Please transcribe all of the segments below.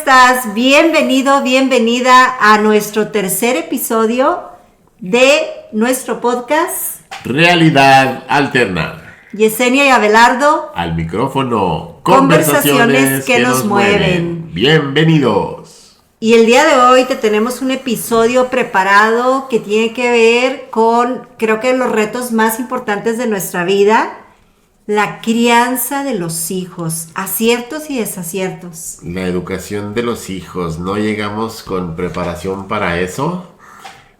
estás? Bienvenido, bienvenida a nuestro tercer episodio de nuestro podcast Realidad Alterna. Yesenia y Abelardo. Al micrófono. Conversaciones que nos mueven. Bienvenidos. Y el día de hoy te tenemos un episodio preparado que tiene que ver con, creo que los retos más importantes de nuestra vida. La crianza de los hijos, aciertos y desaciertos. La educación de los hijos. No llegamos con preparación para eso.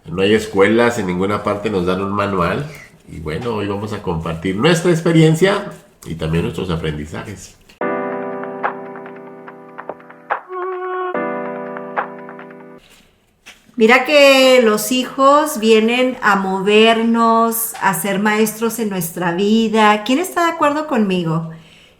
No hay escuelas, en ninguna parte nos dan un manual. Y bueno, hoy vamos a compartir nuestra experiencia y también nuestros aprendizajes. Mira que los hijos vienen a movernos, a ser maestros en nuestra vida. ¿Quién está de acuerdo conmigo?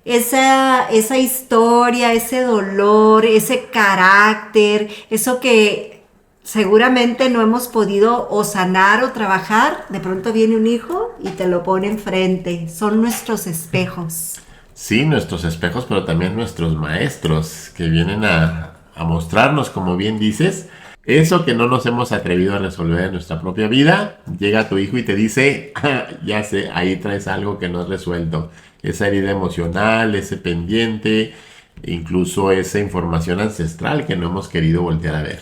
Esa historia, ese dolor, ese carácter, eso que seguramente no hemos podido o sanar o trabajar, de pronto viene un hijo y te lo pone enfrente. Son nuestros espejos. Sí, nuestros espejos, pero también nuestros maestros que vienen a mostrarnos, como bien dices, eso que no nos hemos atrevido a resolver en nuestra propia vida. Llega tu hijo y te dice, ya sé, ahí traes algo que no has resuelto. Esa herida emocional, ese pendiente, incluso esa información ancestral que no hemos querido voltear a ver.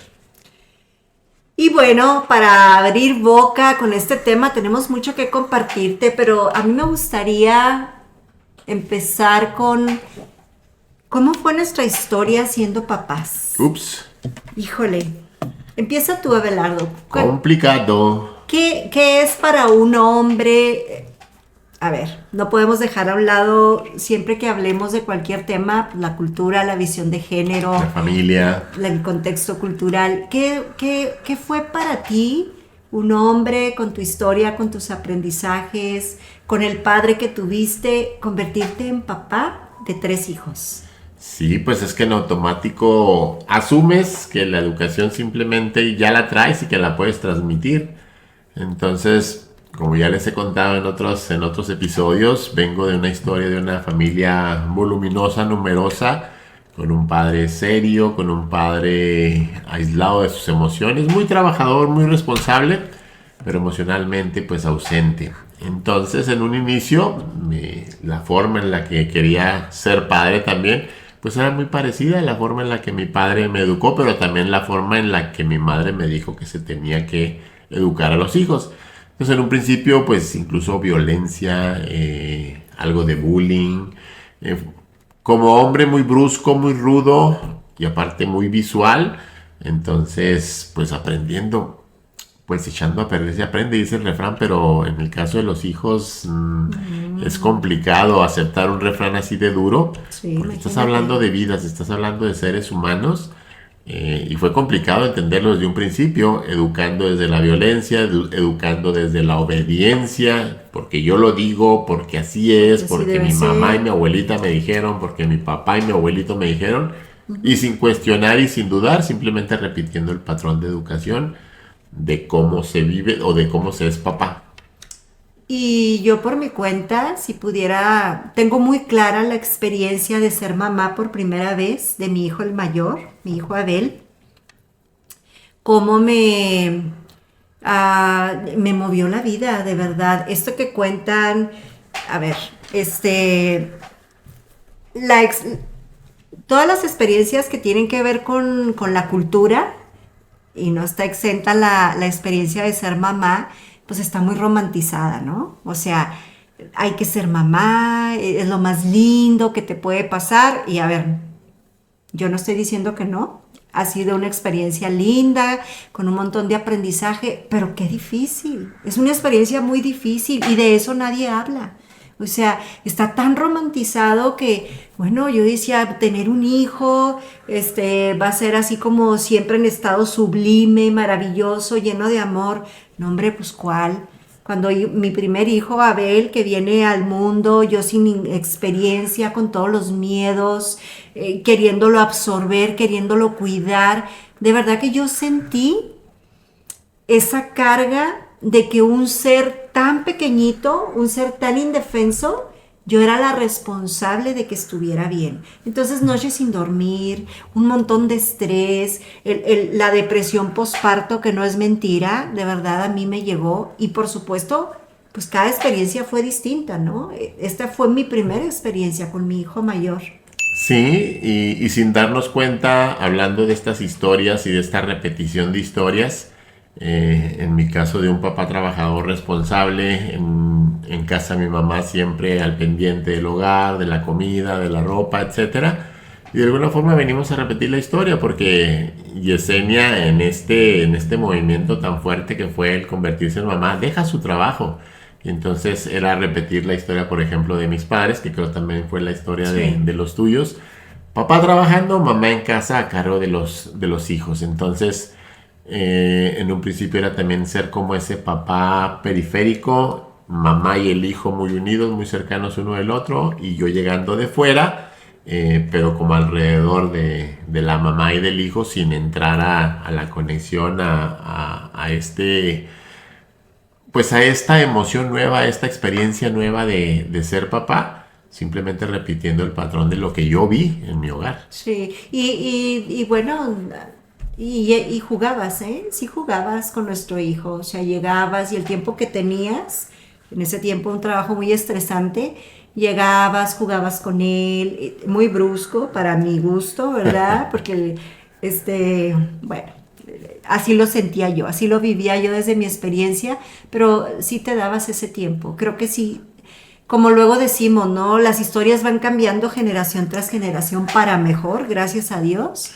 Y bueno, para abrir boca con este tema tenemos mucho que compartirte, pero a mí me gustaría empezar con cómo fue nuestra historia siendo papás. Ups. Híjole. Empieza tú, Abelardo. Complicado. ¿Qué es para un hombre? A ver, no podemos dejar a un lado, siempre que hablemos de cualquier tema, la cultura, la visión de género, La familia. el contexto cultural. ¿Qué fue para ti un hombre con tu historia, con tus aprendizajes, con el padre que tuviste, convertirte en papá de 3 hijos? Sí, pues es que en automático asumes que la educación simplemente ya la traes y que la puedes transmitir. Entonces, como ya les he contado en otros episodios, vengo de una historia de una familia voluminosa, numerosa, con un padre serio, con un padre aislado de sus emociones, muy trabajador, muy responsable, pero emocionalmente pues ausente. Entonces, en un inicio, la forma en la que quería ser padre también, pues era muy parecida a la forma en la que mi padre me educó, pero también la forma en la que mi madre me dijo que se tenía que educar a los hijos. Entonces en un principio pues incluso violencia, algo de bullying, como hombre muy brusco, muy rudo y aparte muy visual, entonces pues aprendiendo. Pues echando a perder se aprende, dice el refrán, pero en el caso de los hijos es complicado aceptar un refrán así de duro, Sí, porque estás hablando de vidas, estás hablando de seres humanos, y fue complicado entenderlo desde un principio, educando desde la violencia, educando desde la obediencia, porque yo lo digo, porque así es, Así porque debe mi mamá ser. y mi abuelita me dijeron, porque mi papá y mi abuelito me dijeron, y sin cuestionar y sin dudar, simplemente repitiendo el patrón de educación de cómo se vive o de cómo se es papá. Y yo por mi cuenta, si pudiera, tengo muy clara la experiencia de ser mamá por primera vez de mi hijo el mayor, mi hijo Abel, cómo me movió la vida, de verdad. Esto que cuentan, a ver, todas las experiencias que tienen que ver con la cultura, y no está exenta la experiencia de ser mamá, pues está muy romantizada, ¿no? O sea, hay que ser mamá, es lo más lindo que te puede pasar. Y a ver, yo no estoy diciendo que no, ha sido una experiencia linda, con un montón de aprendizaje, pero qué difícil, es una experiencia muy difícil y de eso nadie habla. O sea, está tan romantizado que, bueno, yo decía, tener un hijo, va a ser así como siempre en estado sublime, maravilloso, lleno de amor. No, hombre, pues ¿cuál? Cuando mi primer hijo, Abel, que viene al mundo, yo sin experiencia, con todos los miedos, queriéndolo absorber, queriéndolo cuidar, de verdad que yo sentí esa carga de que un ser tan pequeñito, un ser tan indefenso, yo era la responsable de que estuviera bien. Entonces, noches sin dormir, un montón de estrés, la depresión posparto, que no es mentira, de verdad a mí me llegó. Y por supuesto, pues cada experiencia fue distinta, ¿no? Esta fue mi primera experiencia con mi hijo mayor. Sí, y sin darnos cuenta, hablando de estas historias y de esta repetición de historias, en mi caso de un papá trabajador responsable, en casa mi mamá siempre al pendiente del hogar, de la comida, de la ropa, etcétera. Y de alguna forma venimos a repetir la historia porque Yesenia en este movimiento tan fuerte que fue el convertirse en mamá, deja su trabajo. Y entonces era repetir la historia, por ejemplo, de mis padres, que creo también fue la historia Sí. de los tuyos. Papá trabajando, mamá en casa a cargo de los hijos. Entonces, en un principio era también ser como ese papá periférico, mamá y el hijo muy unidos, muy cercanos uno del otro, y yo llegando de fuera, pero como alrededor de la mamá y del hijo, sin entrar a la conexión, a este, pues a esta emoción nueva, a esta experiencia nueva de ser papá, simplemente repitiendo el patrón de lo que yo vi en mi hogar. Sí, y bueno, y jugabas, ¿eh? Sí jugabas con nuestro hijo, o sea, llegabas y el tiempo que tenías, en ese tiempo un trabajo muy estresante, llegabas, jugabas con él, muy brusco para mi gusto, ¿verdad? Porque, bueno, así lo sentía yo, así lo vivía yo desde mi experiencia, pero sí te dabas ese tiempo, creo que sí. Como luego decimos, ¿no? Las historias van cambiando generación tras generación para mejor, gracias a Dios.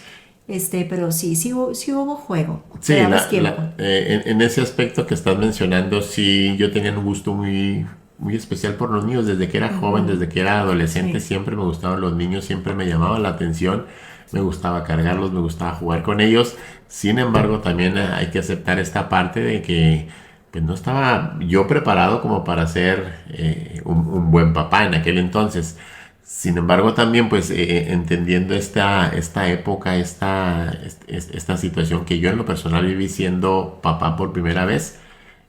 Pero sí hubo juego. Te Sí, dabas tiempo. en ese aspecto que estás mencionando, sí, yo tenía un gusto muy, muy especial por los niños. Desde que era joven, Ujú. desde que era adolescente, Sí. siempre me gustaban los niños, siempre me llamaban la atención, me gustaba cargarlos, me gustaba jugar con ellos. Sin embargo, también hay que aceptar esta parte de que pues, no estaba yo preparado como para ser un buen papá en aquel entonces. Sin embargo, también pues entendiendo esta época, esta situación que yo en lo personal viví siendo papá por primera vez,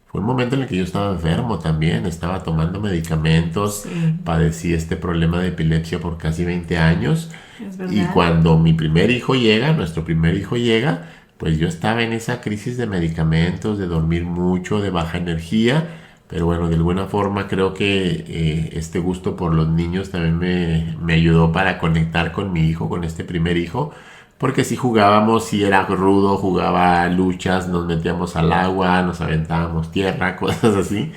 fue un momento en el que yo estaba enfermo también, estaba tomando medicamentos, Sí, padecí este problema de epilepsia por casi 20 años es y verdad. cuando mi primer hijo llega, nuestro primer hijo llega, pues yo estaba en esa crisis de medicamentos, de dormir mucho, de baja energía, pero bueno, de alguna forma creo que este gusto por los niños también me ayudó para conectar con mi hijo, con este primer hijo, porque si jugábamos, si era rudo, jugaba luchas, nos metíamos al agua, nos aventábamos tierra, cosas así.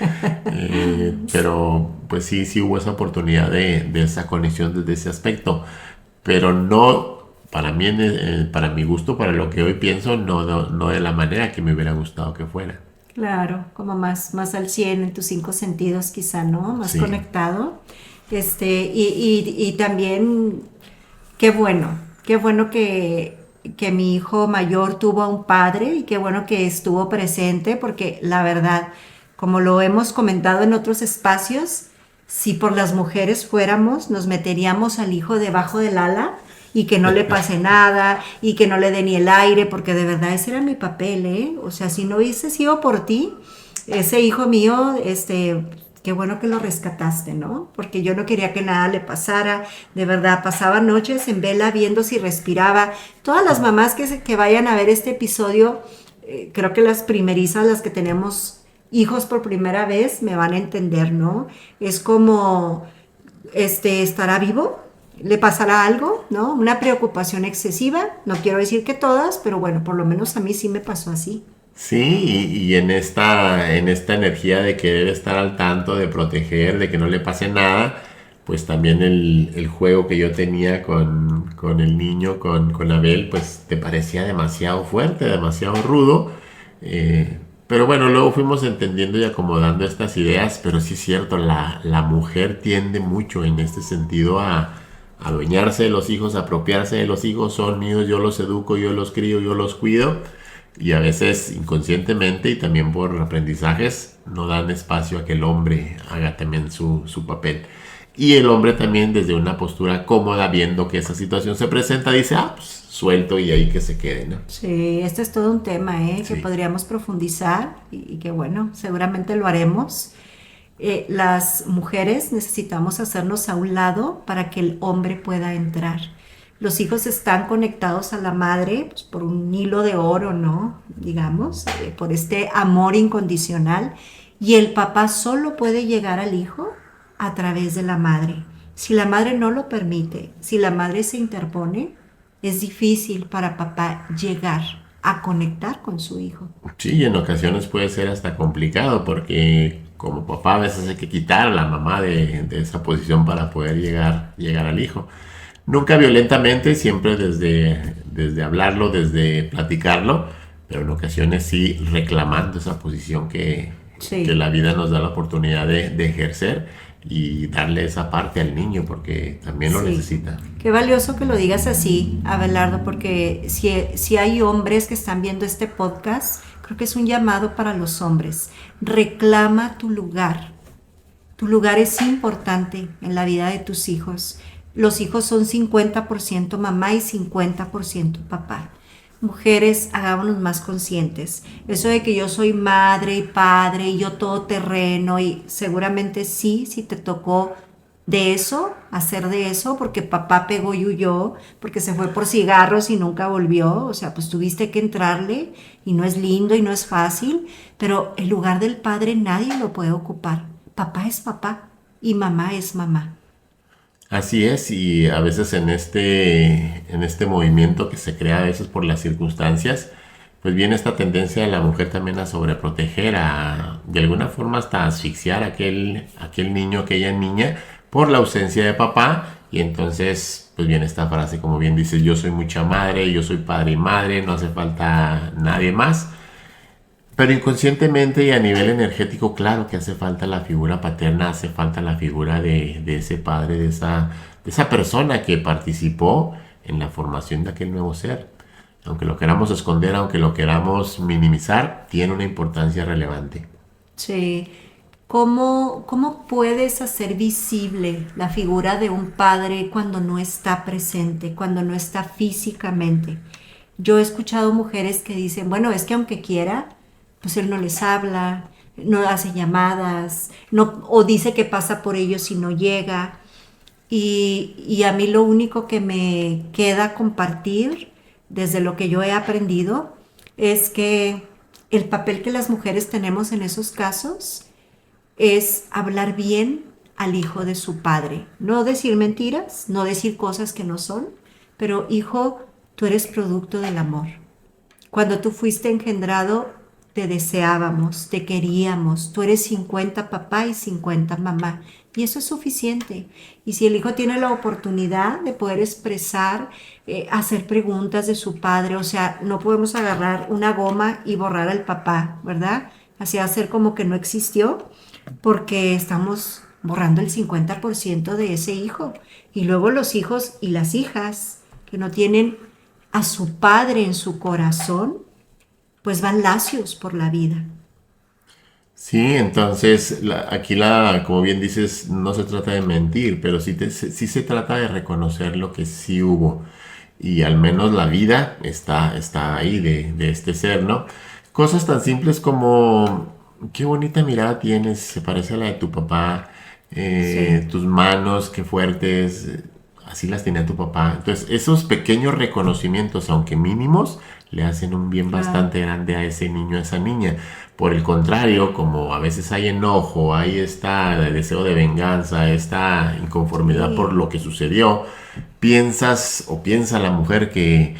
Pero pues sí, sí hubo esa oportunidad de esa conexión desde ese aspecto. Pero no, para mí, para mi gusto, para lo que hoy pienso, no de la manera que me hubiera gustado que fuera. Claro, como más al 100 en tus cinco sentidos quizá, ¿no? Más Sí, conectado. Y también, qué bueno que mi hijo mayor tuvo a un padre y qué bueno que estuvo presente, porque la verdad, como lo hemos comentado en otros espacios, si por las mujeres fuéramos, nos meteríamos al hijo debajo del ala y que no le pase nada y que no le dé ni el aire, porque de verdad ese era mi papel, ¿eh? O sea, si no hubiese sido por ti, ese hijo mío, qué bueno que lo rescataste, ¿no? Porque yo no quería que nada le pasara, de verdad, pasaba noches en vela viendo si respiraba. Todas las mamás que vayan a ver este episodio, creo que las primerizas, las que tenemos hijos por primera vez, me van a entender, ¿no? Es como, ¿estará vivo? ¿Le pasará algo? ¿No? Una preocupación excesiva, no quiero decir que todas, pero bueno, por lo menos a mí sí me pasó así. sí, y en esta energía de querer estar al tanto, de proteger, de que no le pase nada, pues también el juego que yo tenía con el niño, con Abel, pues te parecía demasiado fuerte, demasiado rudo. Pero bueno, luego fuimos entendiendo y acomodando estas ideas, pero sí es cierto, la mujer tiende mucho en este sentido a adueñarse de los hijos, a apropiarse de los hijos, son míos, yo los educo, yo los crío, yo los cuido, y a veces inconscientemente y también por aprendizajes no dan espacio a que el hombre haga también su papel. Y el hombre también desde una postura cómoda, viendo que esa situación se presenta, dice, ah, pues suelto y ahí que se quede, ¿no? Sí, este es todo un tema, que Sí. podríamos profundizar y que bueno, seguramente lo haremos. Las mujeres necesitamos hacernos a un lado para que el hombre pueda entrar. Los hijos están conectados a la madre pues, por un hilo de oro, ¿no? Digamos, por este amor incondicional. Y el papá solo puede llegar al hijo a través de la madre. Si la madre no lo permite, si la madre se interpone, es difícil para papá llegar a conectar con su hijo. Sí, y en ocasiones puede ser hasta complicado porque como papá a veces hay que quitar a la mamá de esa posición para poder llegar al hijo. Nunca violentamente, siempre desde hablarlo, desde platicarlo, pero en ocasiones sí reclamando esa posición que Sí. la vida nos da la oportunidad de ejercer y darle esa parte al niño porque también lo Sí, necesita. qué valioso que lo digas así, Abelardo, porque si hay hombres que están viendo este podcast, creo que es un llamado para los hombres. Reclama tu lugar. Tu lugar es importante en la vida de tus hijos. Los hijos son 50% mamá y 50% papá. Mujeres, hagámonos más conscientes. Eso de que yo soy madre y padre y yo todo terreno y seguramente sí, si te tocó de eso, hacer de eso, porque papá pegó y huyó, porque se fue por cigarros y nunca volvió, o sea, pues tuviste que entrarle y no es lindo y no es fácil, pero el lugar del padre nadie lo puede ocupar. Papá es papá y mamá es mamá. Así es, y a veces en este movimiento que se crea a veces por las circunstancias, pues viene esta tendencia de la mujer también a sobreproteger, de alguna forma hasta asfixiar a aquel niño, aquella niña, por la ausencia de papá, y entonces pues viene esta frase, como bien dices, yo soy mucha madre, yo soy padre y madre, no hace falta nadie más. Pero inconscientemente y a nivel energético, claro que hace falta la figura paterna, hace falta la figura de ese padre, de esa persona que participó en la formación de aquel nuevo ser. Aunque lo queramos esconder, aunque lo queramos minimizar, tiene una importancia relevante. Sí. ¿Cómo puedes hacer visible la figura de un padre cuando no está presente, cuando no está físicamente? Yo he escuchado mujeres que dicen, bueno, es que aunque quiera, pues él no les habla, no hace llamadas, no, o dice que pasa por ellos y no llega. Y a mí lo único que me queda compartir desde lo que yo he aprendido es que el papel que las mujeres tenemos en esos casos es hablar bien al hijo de su padre. No decir mentiras, no decir cosas que no son, pero hijo, tú eres producto del amor. Cuando tú fuiste engendrado, te deseábamos, te queríamos. Tú eres 50 papá y 50 mamá. Y eso es suficiente. Y si el hijo tiene la oportunidad de poder expresar, hacer preguntas de su padre, o sea, no podemos agarrar una goma y borrar al papá, ¿verdad? Así hacer como que no existió, porque estamos borrando el 50% de ese hijo. Y luego los hijos y las hijas que no tienen a su padre en su corazón, pues van lacios por la vida. Sí, entonces como bien dices, no se trata de mentir, pero sí se trata de reconocer lo que sí hubo. Y al menos la vida está ahí de este ser, ¿no? Cosas tan simples como, qué bonita mirada tienes, se parece a la de tu papá, Sí, tus manos, qué fuertes, así las tenía tu papá. Entonces, esos pequeños reconocimientos, aunque mínimos, le hacen un bien claro. bastante grande a ese niño, a esa niña. Por el contrario, como a veces hay enojo, hay esta deseo de venganza, esta inconformidad por Sí, lo que sucedió, piensas o piensa la mujer que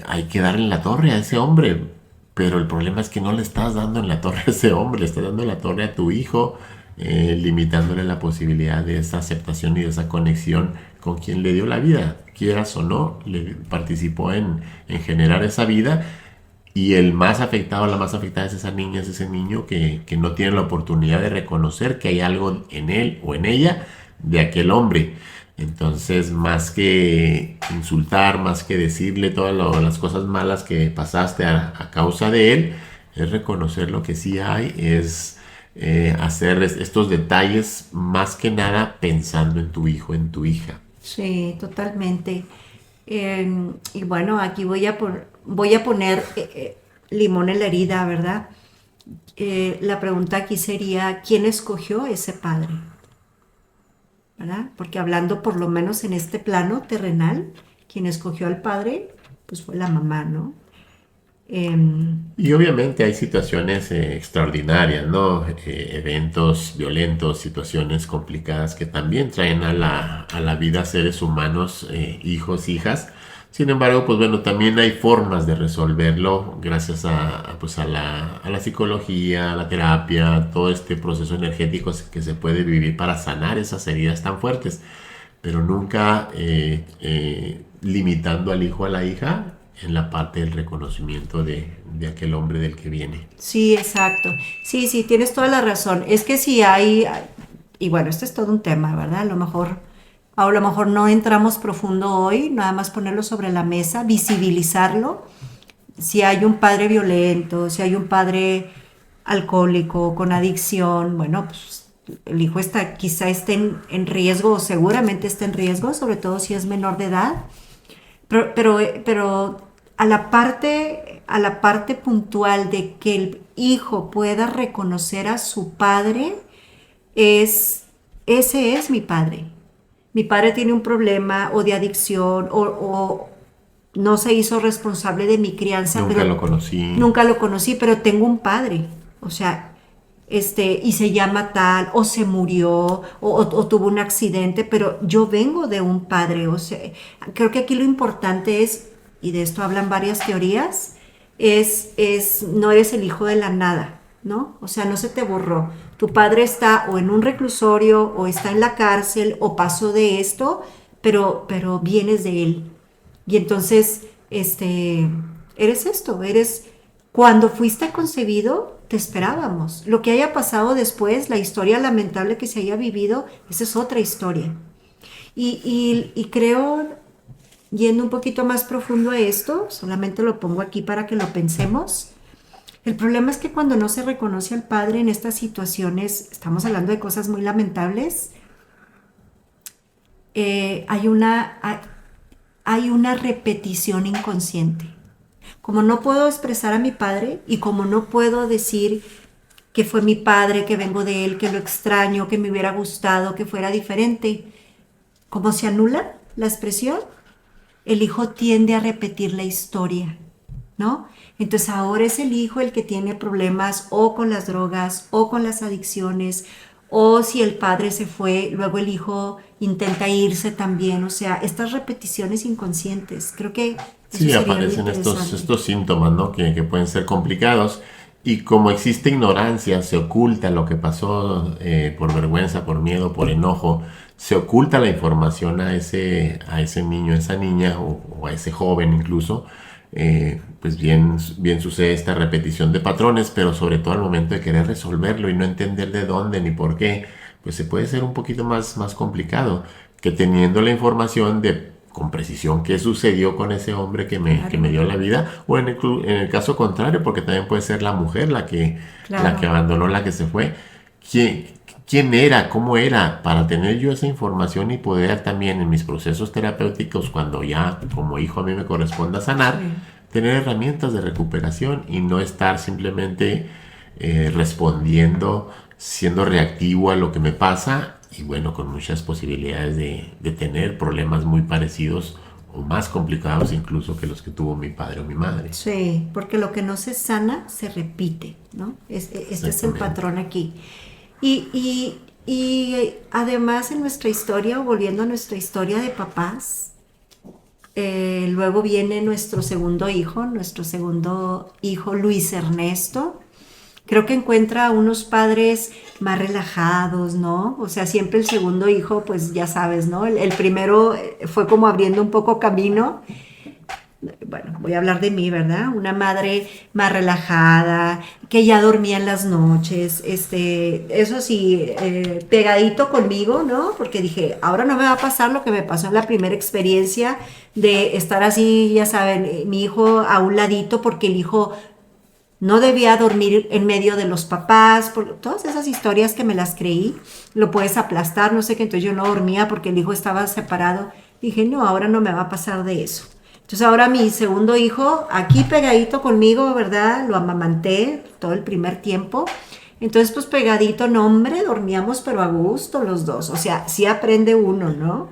hay que darle la torre a ese hombre, pero el problema es que no le estás dando en la torre a ese hombre, le estás dando en la torre a tu hijo, limitándole la posibilidad de esa aceptación y de esa conexión con quien le dio la vida, quieras o no, le participó en generar esa vida. Y el más afectado, la más afectada es esa niña, es ese niño que no tiene la oportunidad de reconocer que hay algo en él o en ella de aquel hombre. Entonces, más que insultar, más que decirle todas las cosas malas que pasaste a causa de él, es reconocer lo que sí hay, es hacer estos detalles más que nada pensando en tu hijo, en tu hija. sí, totalmente. Y bueno, aquí voy a poner limón en la herida, ¿verdad? La pregunta aquí sería, ¿quién escogió ese padre? ¿Verdad? Porque hablando por lo menos en este plano terrenal, quien escogió al padre, pues fue la mamá, ¿no? Y obviamente hay situaciones extraordinarias, ¿no? Eventos violentos, situaciones complicadas que también traen a la vida seres humanos, hijos, hijas. Sin embargo, pues bueno, también hay formas de resolverlo gracias pues a la psicología, a la terapia, todo este proceso energético que se puede vivir para sanar esas heridas tan fuertes, pero nunca limitando al hijo o a la hija en la parte del reconocimiento de aquel hombre del que viene. Sí, exacto. Sí, sí, tienes toda la razón. Es que si hay, y bueno, este es todo un tema, ¿verdad? A lo mejor no entramos profundo hoy, nada más ponerlo sobre la mesa, visibilizarlo. Si hay un padre violento, si hay un padre alcohólico, con adicción, bueno, pues el hijo quizá esté en riesgo, o seguramente esté en riesgo, sobre todo si es menor de edad. Pero a la parte puntual de que el hijo pueda reconocer a su padre, ese es mi padre. Mi padre tiene un problema o de adicción o no se hizo responsable de mi crianza, Nunca pero lo conocí. nunca lo conocí, pero tengo un padre. O sea, y se llama tal, o se murió, o tuvo un accidente, pero yo vengo de un padre. O sea, creo que aquí lo importante es, y de esto hablan varias teorías, no eres el hijo de la nada, ¿no? O sea, no se te borró. Tu padre está o en un reclusorio, o está en la cárcel, o pasó de esto, pero vienes de él. Y entonces, eres esto, cuando fuiste concebido, te esperábamos. Lo que haya pasado después, la historia lamentable que se haya vivido, esa es otra historia. Y creo, yendo un poquito más profundo a esto, solamente lo pongo aquí para que lo pensemos. El problema es que cuando no se reconoce al padre en estas situaciones, estamos hablando de cosas muy lamentables, hay una repetición inconsciente. Como no puedo expresar a mi padre y como no puedo decir que fue mi padre, que vengo de él, que lo extraño, que me hubiera gustado, que fuera diferente, como se anula la expresión, el hijo tiende a repetir la historia, ¿no? Entonces ahora es el hijo el que tiene problemas o con las drogas o con las adicciones, o si el padre se fue, luego el hijo intenta irse también. O sea, estas repeticiones inconscientes, creo que eso Sí, sería lo aparecen interesante. estos síntomas, ¿no? Que pueden ser complicados. Y como existe ignorancia, se oculta lo que pasó por vergüenza, por miedo, por enojo, se oculta la información a ese niño, a esa niña o a ese joven incluso, pues bien sucede esta repetición de patrones, pero sobre todo al momento de querer resolverlo y no entender de dónde ni por qué, pues se puede ser un poquito más complicado que teniendo la información de con precisión qué sucedió con ese hombre Claro. que me dio la vida, o en el caso contrario, porque también puede ser la mujer la que Claro. abandonó, la que se fue. ¿Quién, quién era? ¿Cómo era? Para tener yo esa información y poder también en mis procesos terapéuticos, cuando ya como hijo a mí me corresponda sanar, Sí. tener herramientas de recuperación y no estar simplemente respondiendo, siendo reactivo a lo que me pasa y bueno, con muchas posibilidades de tener problemas muy parecidos o más complicados incluso que los que tuvo mi padre o mi madre. Sí, porque lo que no se sana se repite, ¿no? Este es el Exactamente. patrón aquí. Y además en nuestra historia, o volviendo a nuestra historia de papás, luego viene nuestro segundo hijo Luis Ernesto. Creo que encuentra a unos padres más relajados, ¿no? O sea, siempre el segundo hijo, pues ya sabes, ¿no? El primero fue como abriendo un poco camino. Bueno, voy a hablar de mí, ¿verdad? Una madre más relajada, que ya dormía en las noches, eso sí, pegadito conmigo, ¿no? Porque dije, ahora no me va a pasar lo que me pasó en la primera experiencia de estar así, ya saben, mi hijo a un ladito, porque el hijo no debía dormir en medio de los papás, por todas esas historias que me las creí, lo puedes aplastar, no sé qué, entonces yo no dormía porque el hijo estaba separado. Dije, no, ahora no me va a pasar de eso. Entonces ahora mi segundo hijo, aquí pegadito conmigo, ¿verdad? Lo amamanté todo el primer tiempo. Entonces, pues pegadito, no, hombre, dormíamos pero a gusto los dos. O sea, sí aprende uno, ¿no?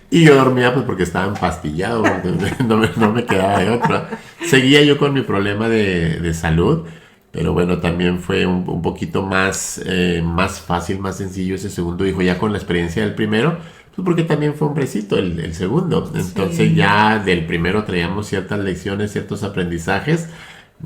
Y yo dormía pues porque estaba empastillado, porque no me quedaba de otra. Seguía yo con mi problema de salud, pero bueno, también fue un poquito más fácil, más sencillo ese segundo hijo, ya con la experiencia del primero, pues porque también fue hombrecito el segundo. Entonces Sí. ya del primero traíamos ciertas lecciones, ciertos aprendizajes.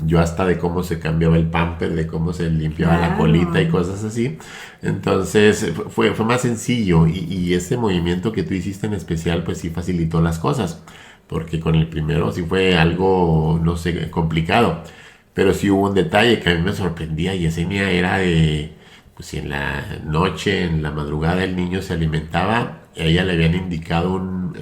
Yo hasta de cómo se cambiaba el pamper, de cómo se limpiaba la colita y Claro. cosas así. Entonces fue más sencillo y ese movimiento que tú hiciste en especial pues sí facilitó las cosas. Porque con el primero sí fue algo, no sé, complicado. Pero sí hubo un detalle que a mí me sorprendía. Yesenia era de, pues si en la noche, en la madrugada el niño se alimentaba, a ella le habían indicado un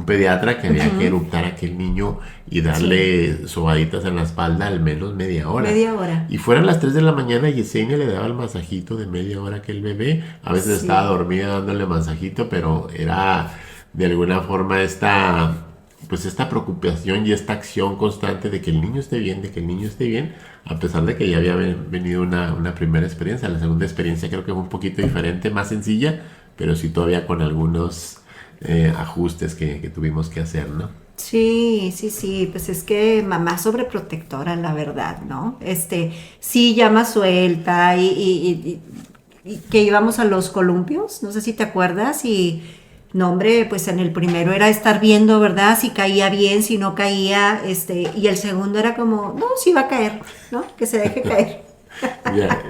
pediatra que había que Ujú. eruptar a aquel niño y Sí, darle sobaditas en la espalda al menos media hora. media hora. Y fueran las 3 de la mañana, Yesenia le daba el masajito de media hora a aquel bebé. A veces estaba Sí, dormida dándole masajito, pero era de alguna forma esta preocupación y esta acción constante de que el niño esté bien, de que el niño esté bien, a pesar de que ya había venido una primera experiencia. La segunda experiencia creo que fue un poquito diferente, más sencilla, pero sí todavía con algunos ajustes que tuvimos que hacer, ¿no? sí, sí, sí, pues es que mamá sobreprotectora, la verdad, ¿no? Sí, llama suelta y que íbamos a los columpios, no sé si te acuerdas, y no, hombre, pues en el primero era estar viendo, ¿verdad? Si caía bien, si no caía, y el segundo era como, no, sí va a caer, ¿no? Que se deje caer. Ya,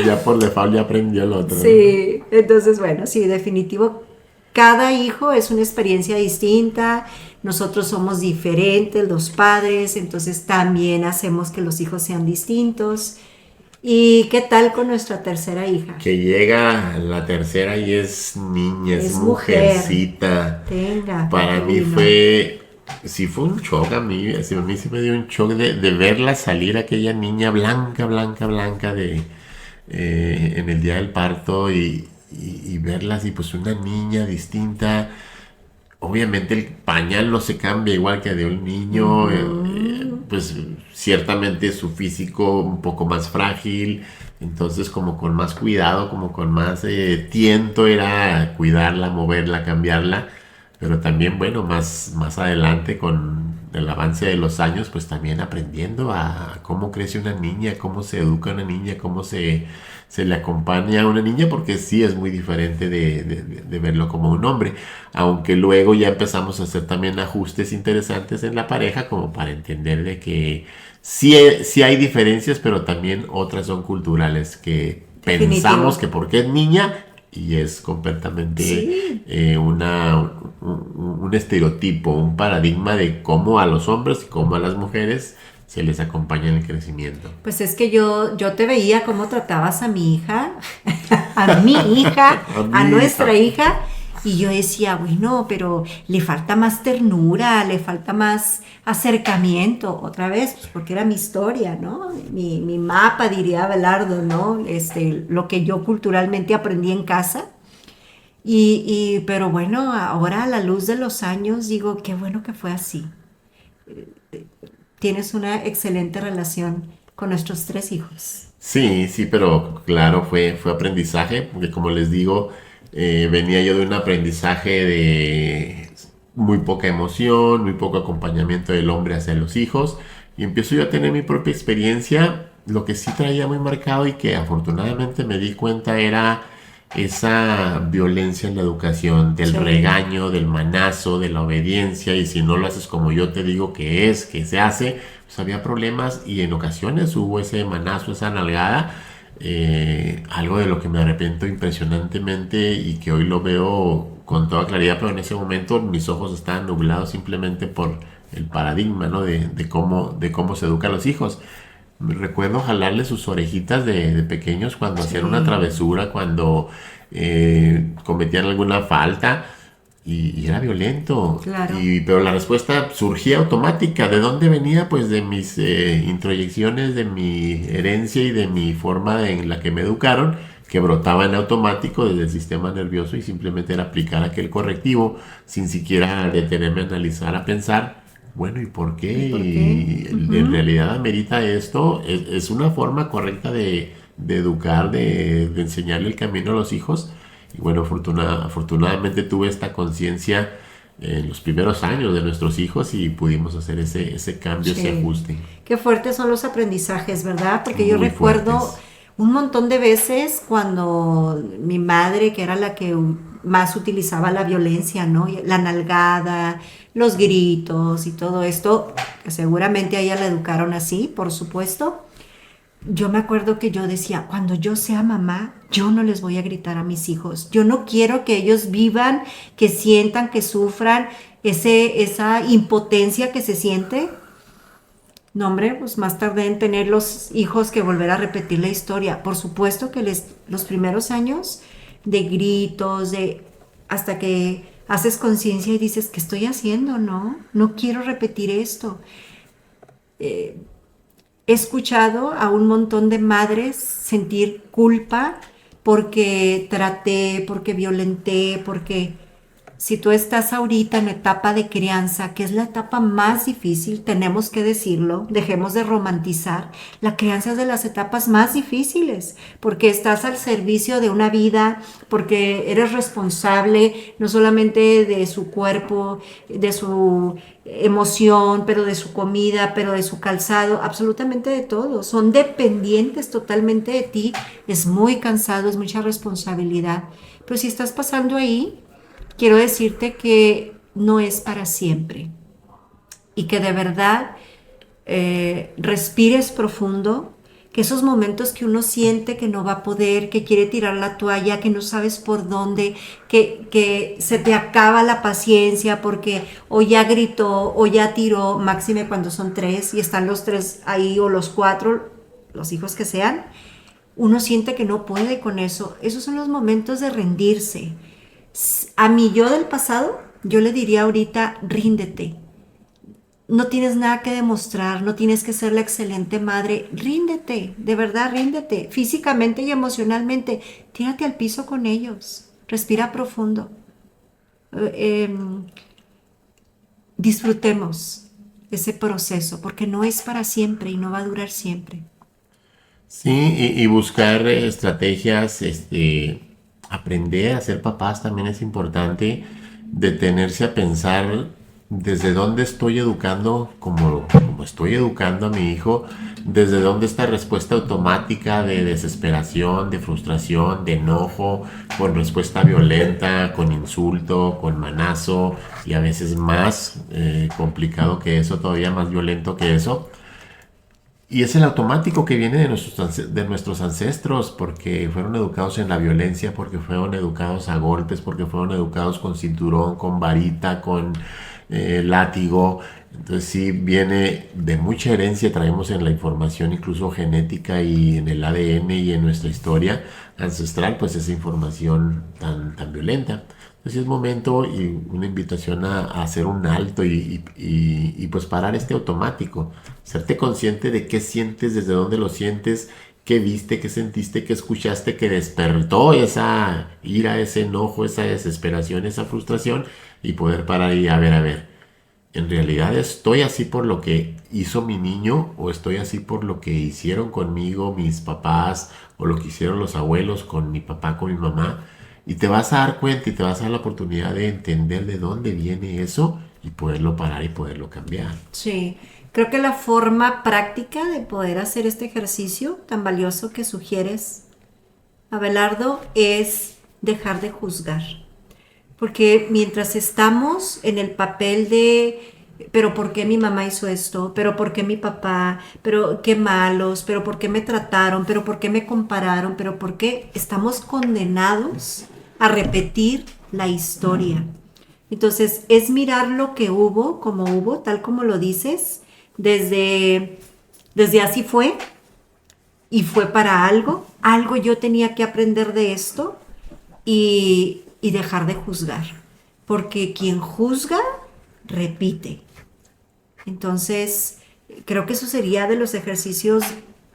ya por default ya aprendió el otro, ¿no? Sí, entonces bueno, sí, definitivo, cada hijo es una experiencia distinta, nosotros somos diferentes, los padres, entonces también hacemos que los hijos sean distintos. ¿Y qué tal con nuestra tercera hija? Que llega la tercera y es niña, es Es mujer, mujercita. tenga, Para mí Caterina. sí fue un shock a mí sí me dio un shock de verla salir aquella niña blanca, blanca, blanca en el día del parto y verla así, pues una niña distinta. Obviamente el pañal no se cambia igual que de un niño, Ujú. pues ciertamente su físico un poco más frágil, entonces como con más cuidado, como con más tiento era cuidarla, moverla, cambiarla, pero también bueno, más adelante con el avance de los años, pues también aprendiendo a cómo crece una niña, cómo se educa una niña, cómo se le acompaña a una niña, porque sí es muy diferente de verlo como un hombre. Aunque luego ya empezamos a hacer también ajustes interesantes en la pareja, como para entender de que sí hay diferencias, pero también otras son culturales, que pensamos Definitivo. que porque es niña y es completamente Sí, un estereotipo, un paradigma de cómo a los hombres y cómo a las mujeres se les acompaña en el crecimiento. pues es que yo te veía cómo tratabas a mi hija, a mi hija, A a mi nuestra hija. hija, y yo decía, bueno, pero le falta más ternura, le falta más acercamiento, otra vez, pues porque era mi historia, ¿no? Mi mapa, diría Abelardo, ¿no? Lo que yo culturalmente aprendí en casa. Pero bueno, ahora a la luz de los años digo, qué bueno que fue así. Tienes una excelente relación con nuestros tres hijos. Sí, sí, pero claro, fue aprendizaje, porque como les digo, venía yo de un aprendizaje de muy poca emoción, muy poco acompañamiento del hombre hacia los hijos, y empiezo yo a tener mi propia experiencia. Lo que sí traía muy marcado y que afortunadamente me di cuenta era esa violencia en la educación, del Sí, regaño, del manazo, de la obediencia, y si no lo haces como yo te digo que se hace, pues había problemas y en ocasiones hubo ese manazo, esa nalgada, algo de lo que me arrepiento impresionantemente y que hoy lo veo con toda claridad, pero en ese momento mis ojos estaban nublados simplemente por el paradigma, ¿no? De cómo se educa a los hijos. Me recuerdo jalarle sus orejitas de pequeños cuando hacían una sí, travesura, cuando cometían alguna falta y era violento. claro. Pero la respuesta surgía automática. ¿De dónde venía? Pues de mis introyecciones, de mi herencia y de mi forma en la que me educaron, que brotaba en automático desde el sistema nervioso y simplemente era aplicar aquel correctivo sin siquiera detenerme a analizar, a pensar, bueno, ¿y por qué? ¿Y por qué? Y en realidad amerita esto, es una forma correcta de educar, de enseñarle el camino a los hijos. Y bueno, afortunadamente tuve esta conciencia en los primeros años de nuestros hijos y pudimos hacer ese cambio, ese Sí. ajuste. Qué fuertes son los aprendizajes, ¿verdad? Porque yo Muy recuerdo fuertes. un montón de veces cuando mi madre, que era la que más utilizaba la violencia, ¿no? La nalgada, los gritos y todo esto, que seguramente a ella la educaron así, por supuesto. Yo me acuerdo que yo decía, cuando yo sea mamá, yo no les voy a gritar a mis hijos. Yo no quiero que ellos vivan, que sientan, que sufran esa impotencia que se siente. No, hombre, pues más tardé en tener los hijos que volver a repetir la historia. Por supuesto que los primeros años de gritos, hasta que haces conciencia y dices, ¿qué estoy haciendo? No, no quiero repetir esto. He escuchado a un montón de madres sentir culpa porque traté, porque violenté, porque si tú estás ahorita en etapa de crianza, que es la etapa más difícil, tenemos que decirlo, dejemos de romantizar, la crianza es de las etapas más difíciles, porque estás al servicio de una vida, porque eres responsable no solamente de su cuerpo, de su emoción, pero de su comida, pero de su calzado, absolutamente de todo. Son dependientes totalmente de ti. Es muy cansado, es mucha responsabilidad. Pero si estás pasando ahí, quiero decirte que no es para siempre y que de verdad respires profundo, que esos momentos que uno siente que no va a poder, que quiere tirar la toalla, que no sabes por dónde, que se te acaba la paciencia porque o ya gritó o ya tiró, máxime cuando son tres y están los tres ahí o los cuatro, los hijos que sean, uno siente que no puede con eso. Esos son los momentos de rendirse. A mi yo del pasado, yo le diría ahorita, ríndete. No tienes nada que demostrar, no tienes que ser la excelente madre. Ríndete, de verdad, ríndete. Físicamente y emocionalmente, tírate al piso con ellos. Respira profundo. Disfrutemos ese proceso, porque no es para siempre y no va a durar siempre. Sí, y buscar estrategias, aprender a ser papás también es importante, detenerse a pensar desde dónde estoy educando, como estoy educando a mi hijo, desde dónde esta respuesta automática de desesperación, de frustración, de enojo, con respuesta violenta, con insulto, con manazo, y a veces más complicado que eso, todavía más violento que eso. Y es el automático que viene de nuestros ancestros, porque fueron educados en la violencia, porque fueron educados a golpes, porque fueron educados con cinturón, con varita, con látigo. Entonces sí, viene de mucha herencia, traemos en la información incluso genética y en el ADN y en nuestra historia ancestral, pues esa información tan violenta. Entonces es momento y una invitación a hacer un alto y pues parar este automático, serte consciente de qué sientes, desde dónde lo sientes, qué viste, qué sentiste, qué escuchaste, que despertó esa ira, ese enojo, esa desesperación, esa frustración y poder parar y a ver, ¿en realidad estoy así por lo que hizo mi niño o estoy así por lo que hicieron conmigo mis papás o lo que hicieron los abuelos con mi papá, con mi mamá? Y te vas a dar cuenta y te vas a dar la oportunidad de entender de dónde viene eso y poderlo parar y poderlo cambiar. Sí, creo que la forma práctica de poder hacer este ejercicio tan valioso que sugieres, Abelardo, es dejar de juzgar. Porque mientras estamos en el papel de, pero ¿por qué mi mamá hizo esto? ¿Pero por qué mi papá? ¿Pero qué malos? ¿Pero por qué me trataron? ¿Pero por qué me compararon? ¿Pero por qué estamos condenados a repetir la historia? Entonces, es mirar lo que hubo, como hubo, tal como lo dices, desde así fue y fue para algo yo tenía que aprender de esto y dejar de juzgar, porque quien juzga, repite. Entonces, creo que eso sería de los ejercicios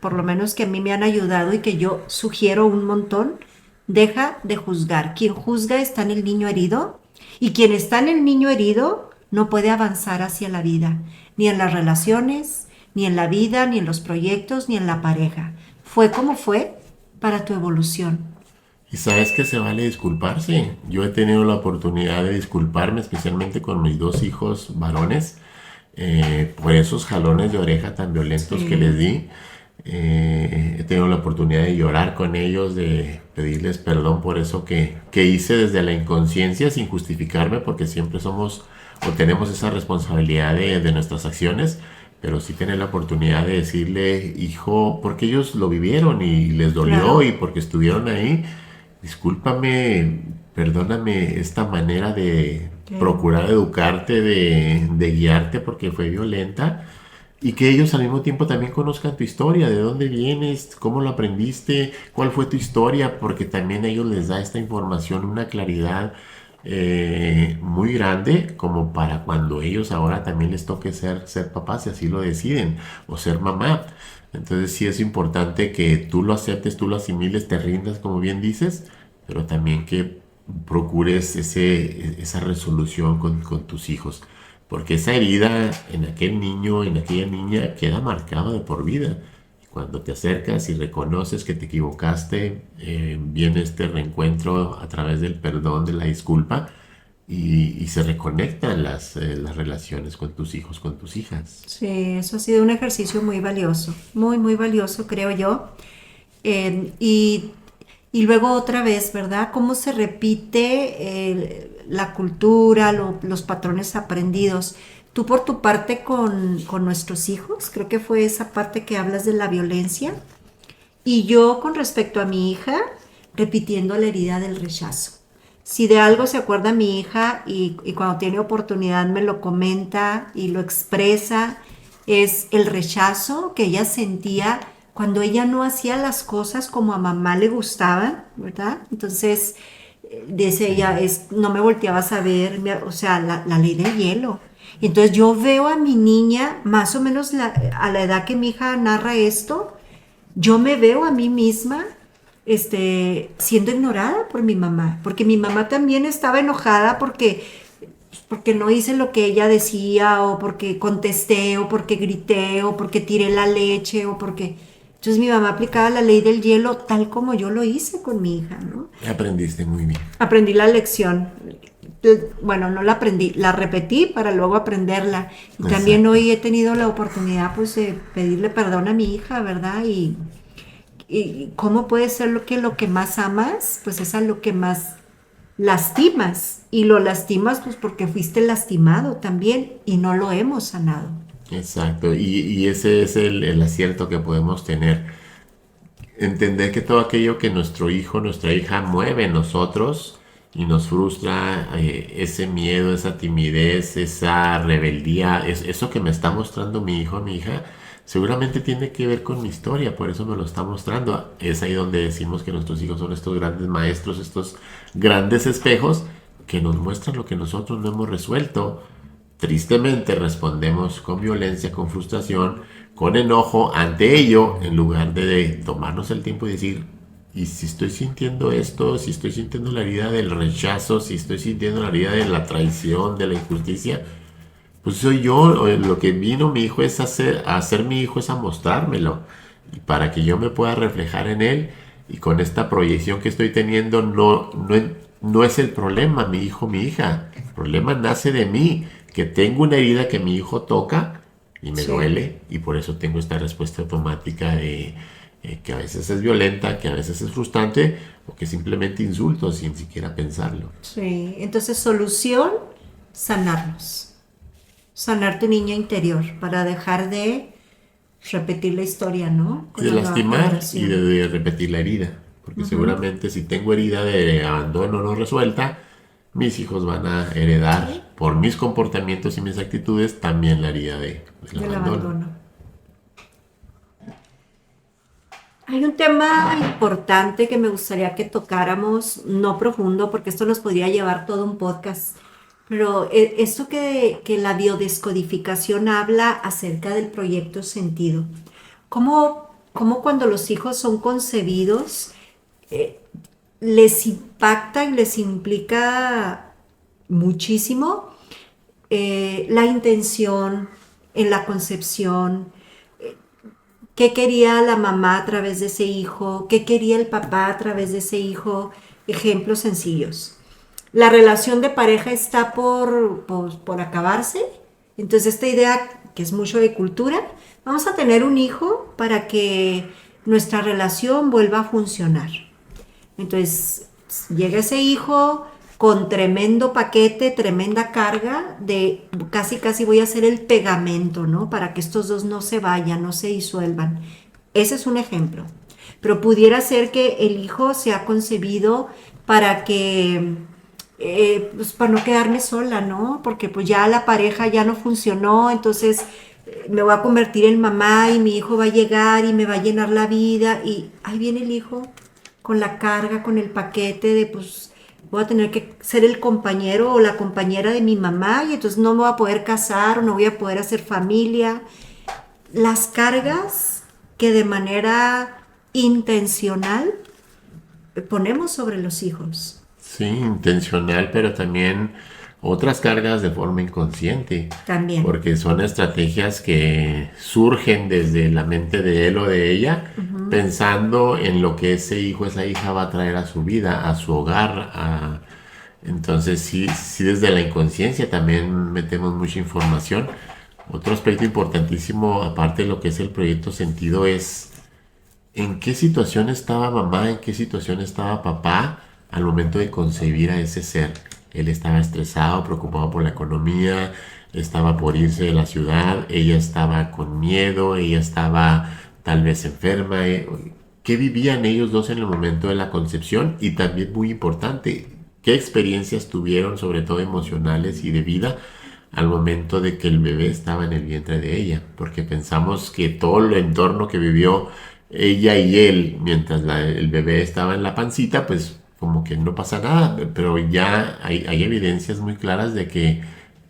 por lo menos que a mí me han ayudado y que yo sugiero un montón, deja de juzgar. Quien juzga está en el niño herido y quien está en el niño herido no puede avanzar hacia la vida, ni en las relaciones, ni en la vida, ni en los proyectos, ni en la pareja. Fue como fue para tu evolución. Y sabes que se vale disculparse. Yo he tenido la oportunidad de disculparme, especialmente con mis dos hijos varones, por esos jalones de oreja tan violentos que les di. He tenido la oportunidad de llorar con ellos, de pedirles perdón por eso que hice desde la inconsciencia sin justificarme, porque siempre somos o tenemos esa responsabilidad de nuestras acciones, pero sí tener la oportunidad de decirle, hijo, porque ellos lo vivieron y les dolió, Claro. y porque estuvieron ahí, discúlpame, perdóname esta manera de Sí. procurar educarte, de guiarte porque fue violenta. Y que ellos al mismo tiempo también conozcan tu historia, de dónde vienes, cómo lo aprendiste, cuál fue tu historia, porque también a ellos les da esta información una claridad muy grande, como para cuando ellos ahora también les toque ser papás, si así lo deciden, o ser mamá. Entonces sí es importante que tú lo aceptes, tú lo asimiles, te rindas, como bien dices, pero también que procures esa resolución con tus hijos. Porque esa herida en aquel niño, en aquella niña, queda marcada de por vida. Y cuando te acercas y reconoces que te equivocaste, viene este reencuentro a través del perdón, de la disculpa, y se reconectan las relaciones con tus hijos, con tus hijas. Sí, eso ha sido un ejercicio muy valioso, muy, muy valioso, creo yo. Eh, y, y luego otra vez, ¿verdad? Cómo se repite la cultura, los patrones aprendidos. Tú por tu parte con nuestros hijos, creo que fue esa parte que hablas de la violencia. Y yo con respecto a mi hija, repitiendo la herida del rechazo. Si de algo se acuerda mi hija y cuando tiene oportunidad me lo comenta y lo expresa, es el rechazo que ella sentía cuando ella no hacía las cosas como a mamá le gustaban, ¿verdad? Entonces, dice ella, no me volteabas a ver, o sea, la ley del hielo. Y entonces yo veo a mi niña, más o menos a la edad que mi hija narra esto, yo me veo a mí misma siendo ignorada por mi mamá, porque mi mamá también estaba enojada porque no hice lo que ella decía, o porque contesté, o porque grité, o porque tiré la leche, o porque... Entonces mi mamá aplicaba la ley del hielo tal como yo lo hice con mi hija, ¿no? Aprendiste muy bien. Aprendí la lección. Bueno, no la aprendí, la repetí para luego aprenderla. Y también Exacto. hoy he tenido la oportunidad pues de pedirle perdón a mi hija, ¿verdad? Y cómo puede ser lo que más amas, pues es a lo que más lastimas. Y lo lastimas pues porque fuiste lastimado también y no lo hemos sanado. Exacto. Y ese es el acierto que podemos tener. Entender que todo aquello que nuestro hijo, nuestra hija mueve en nosotros y nos frustra, ese miedo, esa timidez, esa rebeldía, eso que me está mostrando mi hijo, mi hija, seguramente tiene que ver con mi historia, por eso me lo está mostrando. Es ahí donde decimos que nuestros hijos son estos grandes maestros, estos grandes espejos que nos muestran lo que nosotros no hemos resuelto. Tristemente respondemos con violencia, con frustración, con enojo ante ello, en lugar de tomarnos el tiempo y decir, y si estoy sintiendo esto, si estoy sintiendo la herida del rechazo, si estoy sintiendo la herida de la traición, de la injusticia, pues soy yo. Lo que vino mi hijo es a hacer mi hijo es a mostrármelo, y para que yo me pueda reflejar en él, y con esta proyección que estoy teniendo no es el problema mi hijo, mi hija. El problema nace de mí, que tengo una herida que mi hijo toca y me Sí. duele, y por eso tengo esta respuesta automática de que a veces es violenta, que a veces es frustrante, o que simplemente insulto sin siquiera pensarlo. Sí, entonces solución, sanarnos. Sanar tu niña interior para dejar de repetir la historia, ¿no? Y Con de la nueva lastimar y generación. de repetir la herida. Porque Ujú. seguramente si tengo herida de abandono no resuelta, mis hijos van a Sí, heredar por mis comportamientos y mis actitudes también la herida del del abandono. abandono. Hay un tema importante que me gustaría que tocáramos, no profundo, porque esto nos podría llevar todo un podcast, pero esto que la biodescodificación habla acerca del proyecto sentido. ¿Cómo cómo cuando los hijos son concebidos, eh, les impacta y les implica muchísimo la intención en la concepción, qué quería la mamá a través de ese hijo, qué quería el papá a través de ese hijo. Ejemplos sencillos. La relación de pareja está por acabarse, entonces esta idea, que es mucho de cultura, vamos a tener un hijo para que nuestra relación vuelva a funcionar. Entonces llega ese hijo con tremendo paquete, tremenda carga de casi casi voy a hacer el pegamento, ¿no? Para que estos dos no se vayan, no se disuelvan. Ese es un ejemplo. Pero pudiera ser que el hijo sea concebido para que, pues para no quedarme sola, ¿no? Porque pues ya la pareja ya no funcionó, entonces me voy a convertir en mamá y mi hijo va a llegar y me va a llenar la vida y ahí viene el hijo con la carga, con el paquete de pues voy a tener que ser el compañero o la compañera de mi mamá y entonces no me voy a poder casar o no voy a poder hacer familia. Las cargas que de manera intencional ponemos sobre los hijos. Sí, intencional, pero también otras cargas de forma inconsciente, También. porque son estrategias que surgen desde la mente de él o de ella, pensando en lo que ese hijo, esa hija va a traer a su vida, a su hogar. Entonces, sí, sí, desde la inconsciencia también metemos mucha información. Otro aspecto importantísimo, aparte de lo que es el proyecto Sentido, es en qué situación estaba mamá, en qué situación estaba papá al momento de concebir a ese ser. Él estaba estresado, preocupado por la economía, estaba por irse de la ciudad, ella estaba con miedo, ella estaba tal vez enferma. ¿Qué vivían ellos dos en el momento de la concepción? Y también muy importante, ¿qué experiencias tuvieron, sobre todo emocionales y de vida, al momento de que el bebé estaba en el vientre de ella? Porque pensamos que todo el entorno que vivió ella y él mientras el bebé estaba en la pancita, pues como que no pasa nada, pero ya hay evidencias muy claras de que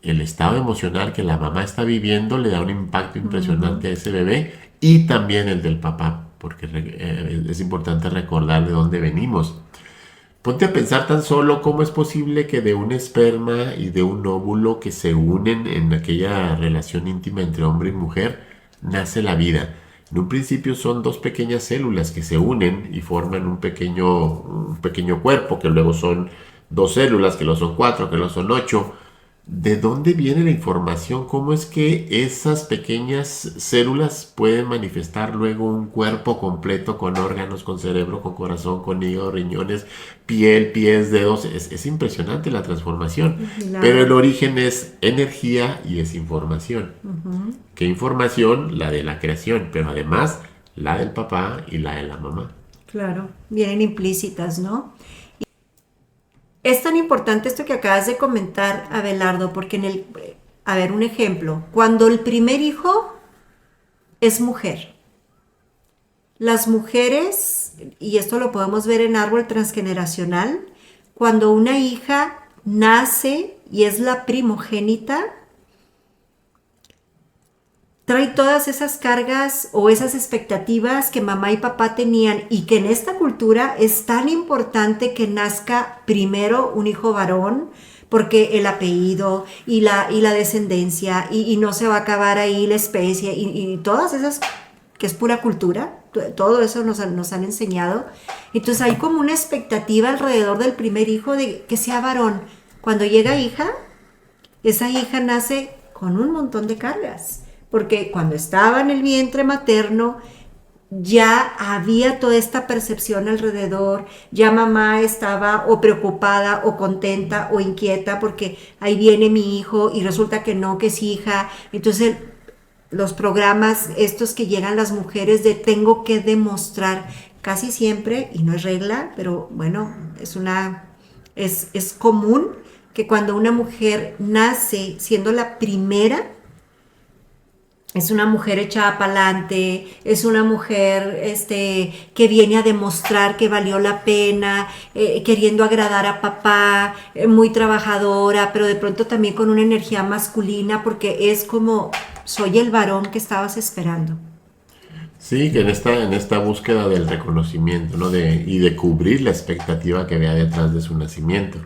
el estado emocional que la mamá está viviendo le da un impacto impresionante a ese bebé y también el del papá, porque es importante recordar de dónde venimos. Ponte a pensar tan solo cómo es posible que de un esperma y de un óvulo que se unen en aquella relación íntima entre hombre y mujer, nace la vida. En un principio son dos pequeñas células que se unen y forman un pequeño cuerpo, que luego son dos células, que luego son cuatro, que luego son ocho. ¿De dónde viene la información? ¿Cómo es que esas pequeñas células pueden manifestar luego un cuerpo completo con órganos, con cerebro, con corazón, con hígado, riñones, piel, pies, dedos? Es impresionante la transformación. Pero el origen es energía y es información. ¿Qué información? La de la creación, pero además la del papá y la de la mamá. Claro, vienen implícitas, ¿no? Es tan importante esto que acabas de comentar, Abelardo, porque a ver, un ejemplo, cuando el primer hijo es mujer, las mujeres, y esto lo podemos ver en árbol transgeneracional, cuando una hija nace y es la primogénita, trae todas esas cargas o esas expectativas que mamá y papá tenían y que en esta cultura es tan importante que nazca primero un hijo varón porque el apellido y la descendencia y no se va a acabar ahí la especie y todas esas, que es pura cultura, todo eso nos han enseñado. Entonces hay como una expectativa alrededor del primer hijo de que sea varón. Cuando llega hija, esa hija nace con un montón de cargas. Porque cuando estaba en el vientre materno ya había toda esta percepción alrededor, ya mamá estaba o preocupada o contenta o inquieta porque ahí viene mi hijo y resulta que no, que es hija. Entonces los programas estos que llegan las mujeres de tengo que demostrar casi siempre, y no es regla, pero bueno, es común que cuando una mujer nace siendo la primera, es una mujer echada para adelante, es una mujer que viene a demostrar que valió la pena, queriendo agradar a papá, muy trabajadora, pero de pronto también con una energía masculina, porque es como, soy el varón que estabas esperando. Sí, que en esta búsqueda del reconocimiento, ¿no? Y de cubrir la expectativa que había detrás de su nacimiento.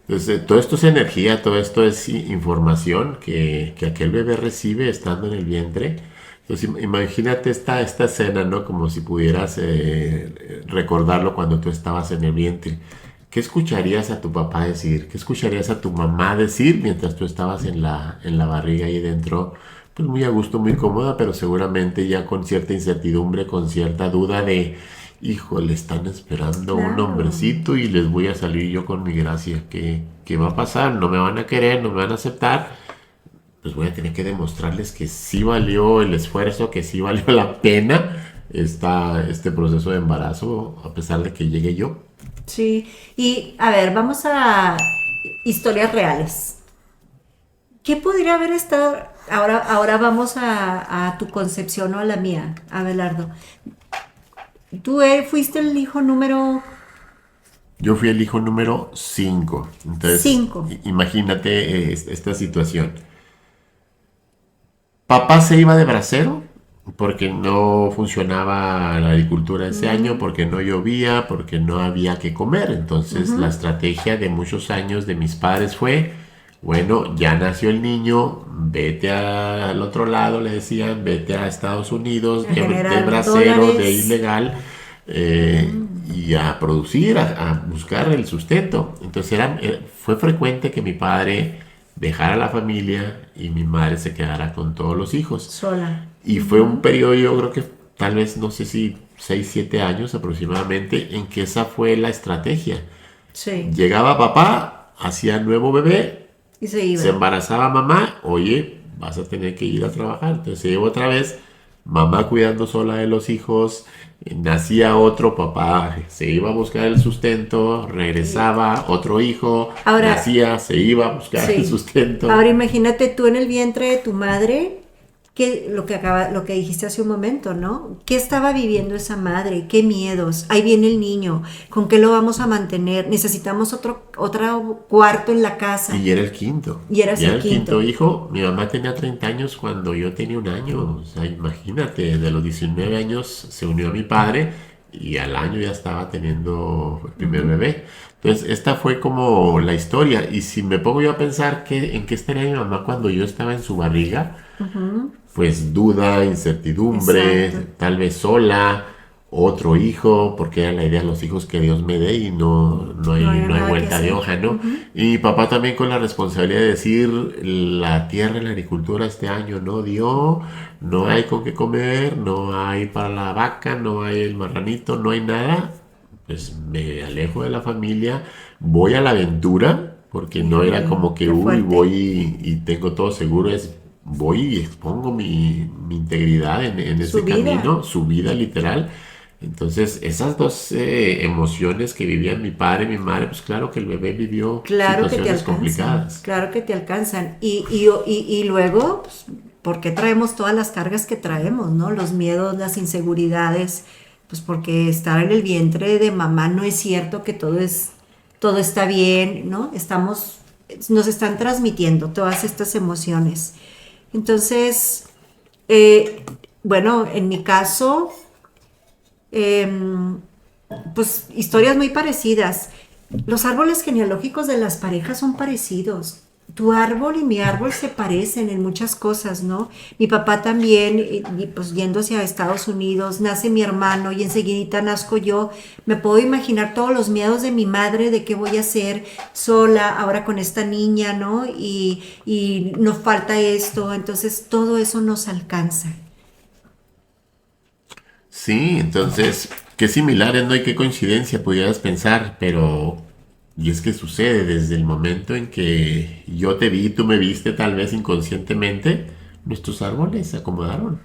Entonces, todo esto es energía, todo esto es información que aquel bebé recibe estando en el vientre. Entonces, imagínate esta escena, ¿no? Como si pudieras recordarlo cuando tú estabas en el vientre. ¿Qué escucharías a tu papá decir? ¿Qué escucharías a tu mamá decir mientras tú estabas en la barriga ahí dentro? Pues muy a gusto, muy cómoda, pero seguramente ya con cierta incertidumbre, con cierta duda de, hijo, le están esperando un Claro. hombrecito y les voy a salir yo con mi gracia. ¿Qué va a pasar? No me van a querer, no me van a aceptar. Pues voy a tener que demostrarles que sí valió el esfuerzo, que sí valió la pena este proceso de embarazo, a pesar de que llegue yo. Sí. Y a ver, vamos a historias reales. ¿Qué podría haber estado? Ahora vamos a tu concepción o a la mía, Abelardo. Tú fuiste el hijo número Yo fui el hijo número 5. Entonces, 5. imagínate esta situación. Papá se iba de bracero porque no funcionaba la agricultura ese año, porque no llovía, porque no había que comer. Entonces, la estrategia de muchos años de mis padres fue, bueno, ya nació el niño, vete al otro lado, le decían, vete a Estados Unidos A de generar bracero, de dólares. ilegal, y a producir, a buscar el sustento. Entonces fue frecuente que mi padre dejara la familia y mi madre se quedara con todos los hijos. Sola. Y fue un periodo, yo creo que tal vez, no sé si 6 7 años aproximadamente, en que esa fue la estrategia. Sí. Llegaba papá, hacía nuevo bebé, Y se se iba. embarazaba mamá, oye, vas a tener que ir a trabajar. Entonces se llevó otra vez, mamá cuidando sola de los hijos, nacía otro, papá se iba a buscar el sustento, regresaba, otro hijo, Ahora, nacía, se iba a buscar el sí. sustento. Ahora imagínate tú en el vientre de tu madre, lo que dijiste hace un momento, ¿no? ¿Qué estaba viviendo esa madre? ¿Qué miedos? Ahí viene el niño. ¿Con qué lo vamos a mantener? Necesitamos otro cuarto en la casa. Y era el quinto. Y eras Ya era el el quinto quinto. hijo. Mi mamá tenía 30 años cuando yo tenía 1 año. O sea, imagínate, de los 19 años se unió a mi padre y al año ya estaba teniendo el primer bebé. Entonces, esta fue como la historia. Y si me pongo yo a pensar en qué estaría mi mamá cuando yo estaba en su barriga, pues duda, incertidumbre, Exacto. tal vez sola, otro hijo, porque era la idea de los hijos que Dios me dé y No hay no hay nada que vuelta de hacer. hoja, ¿no? Y mi papá también con la responsabilidad de decir, la tierra y la agricultura este año no dio, no hay con qué comer, no hay para la vaca, no hay el marranito, no hay nada, pues me alejo de la familia, voy a la aventura, porque no era Híjole, como que, qué uy, fuerte. voy y tengo todo seguro, es voy y expongo mi integridad en ese Su vida. camino, su vida literal. Entonces, esas dos emociones que vivían mi padre y mi madre, pues claro que el bebé vivió Claro que te situaciones alcanzan. complicadas. Claro que te alcanzan. Y luego, pues, ¿por qué traemos todas las cargas que traemos, ¿no? Los miedos, las inseguridades. Pues porque estar en el vientre de mamá no es cierto que todo está bien, ¿no? Nos están transmitiendo todas estas emociones. Entonces, eh, bueno, en mi caso, em, pues historias muy parecidas. Los árboles genealógicos de las parejas son parecidos. Tu árbol y mi árbol se parecen en muchas cosas, ¿no? Mi papá también, y pues yéndose a Estados Unidos, nace mi hermano y enseguidita nazco yo. Me puedo imaginar todos los miedos de mi madre de qué voy a hacer sola ahora con esta niña, ¿no? Y nos falta esto, entonces todo eso nos alcanza. Sí, entonces, qué similares, ¿no? Y qué coincidencia pudieras pensar, pero... Y es que sucede desde el momento en que yo te vi, tú me viste tal vez inconscientemente, nuestros árboles se acomodaron.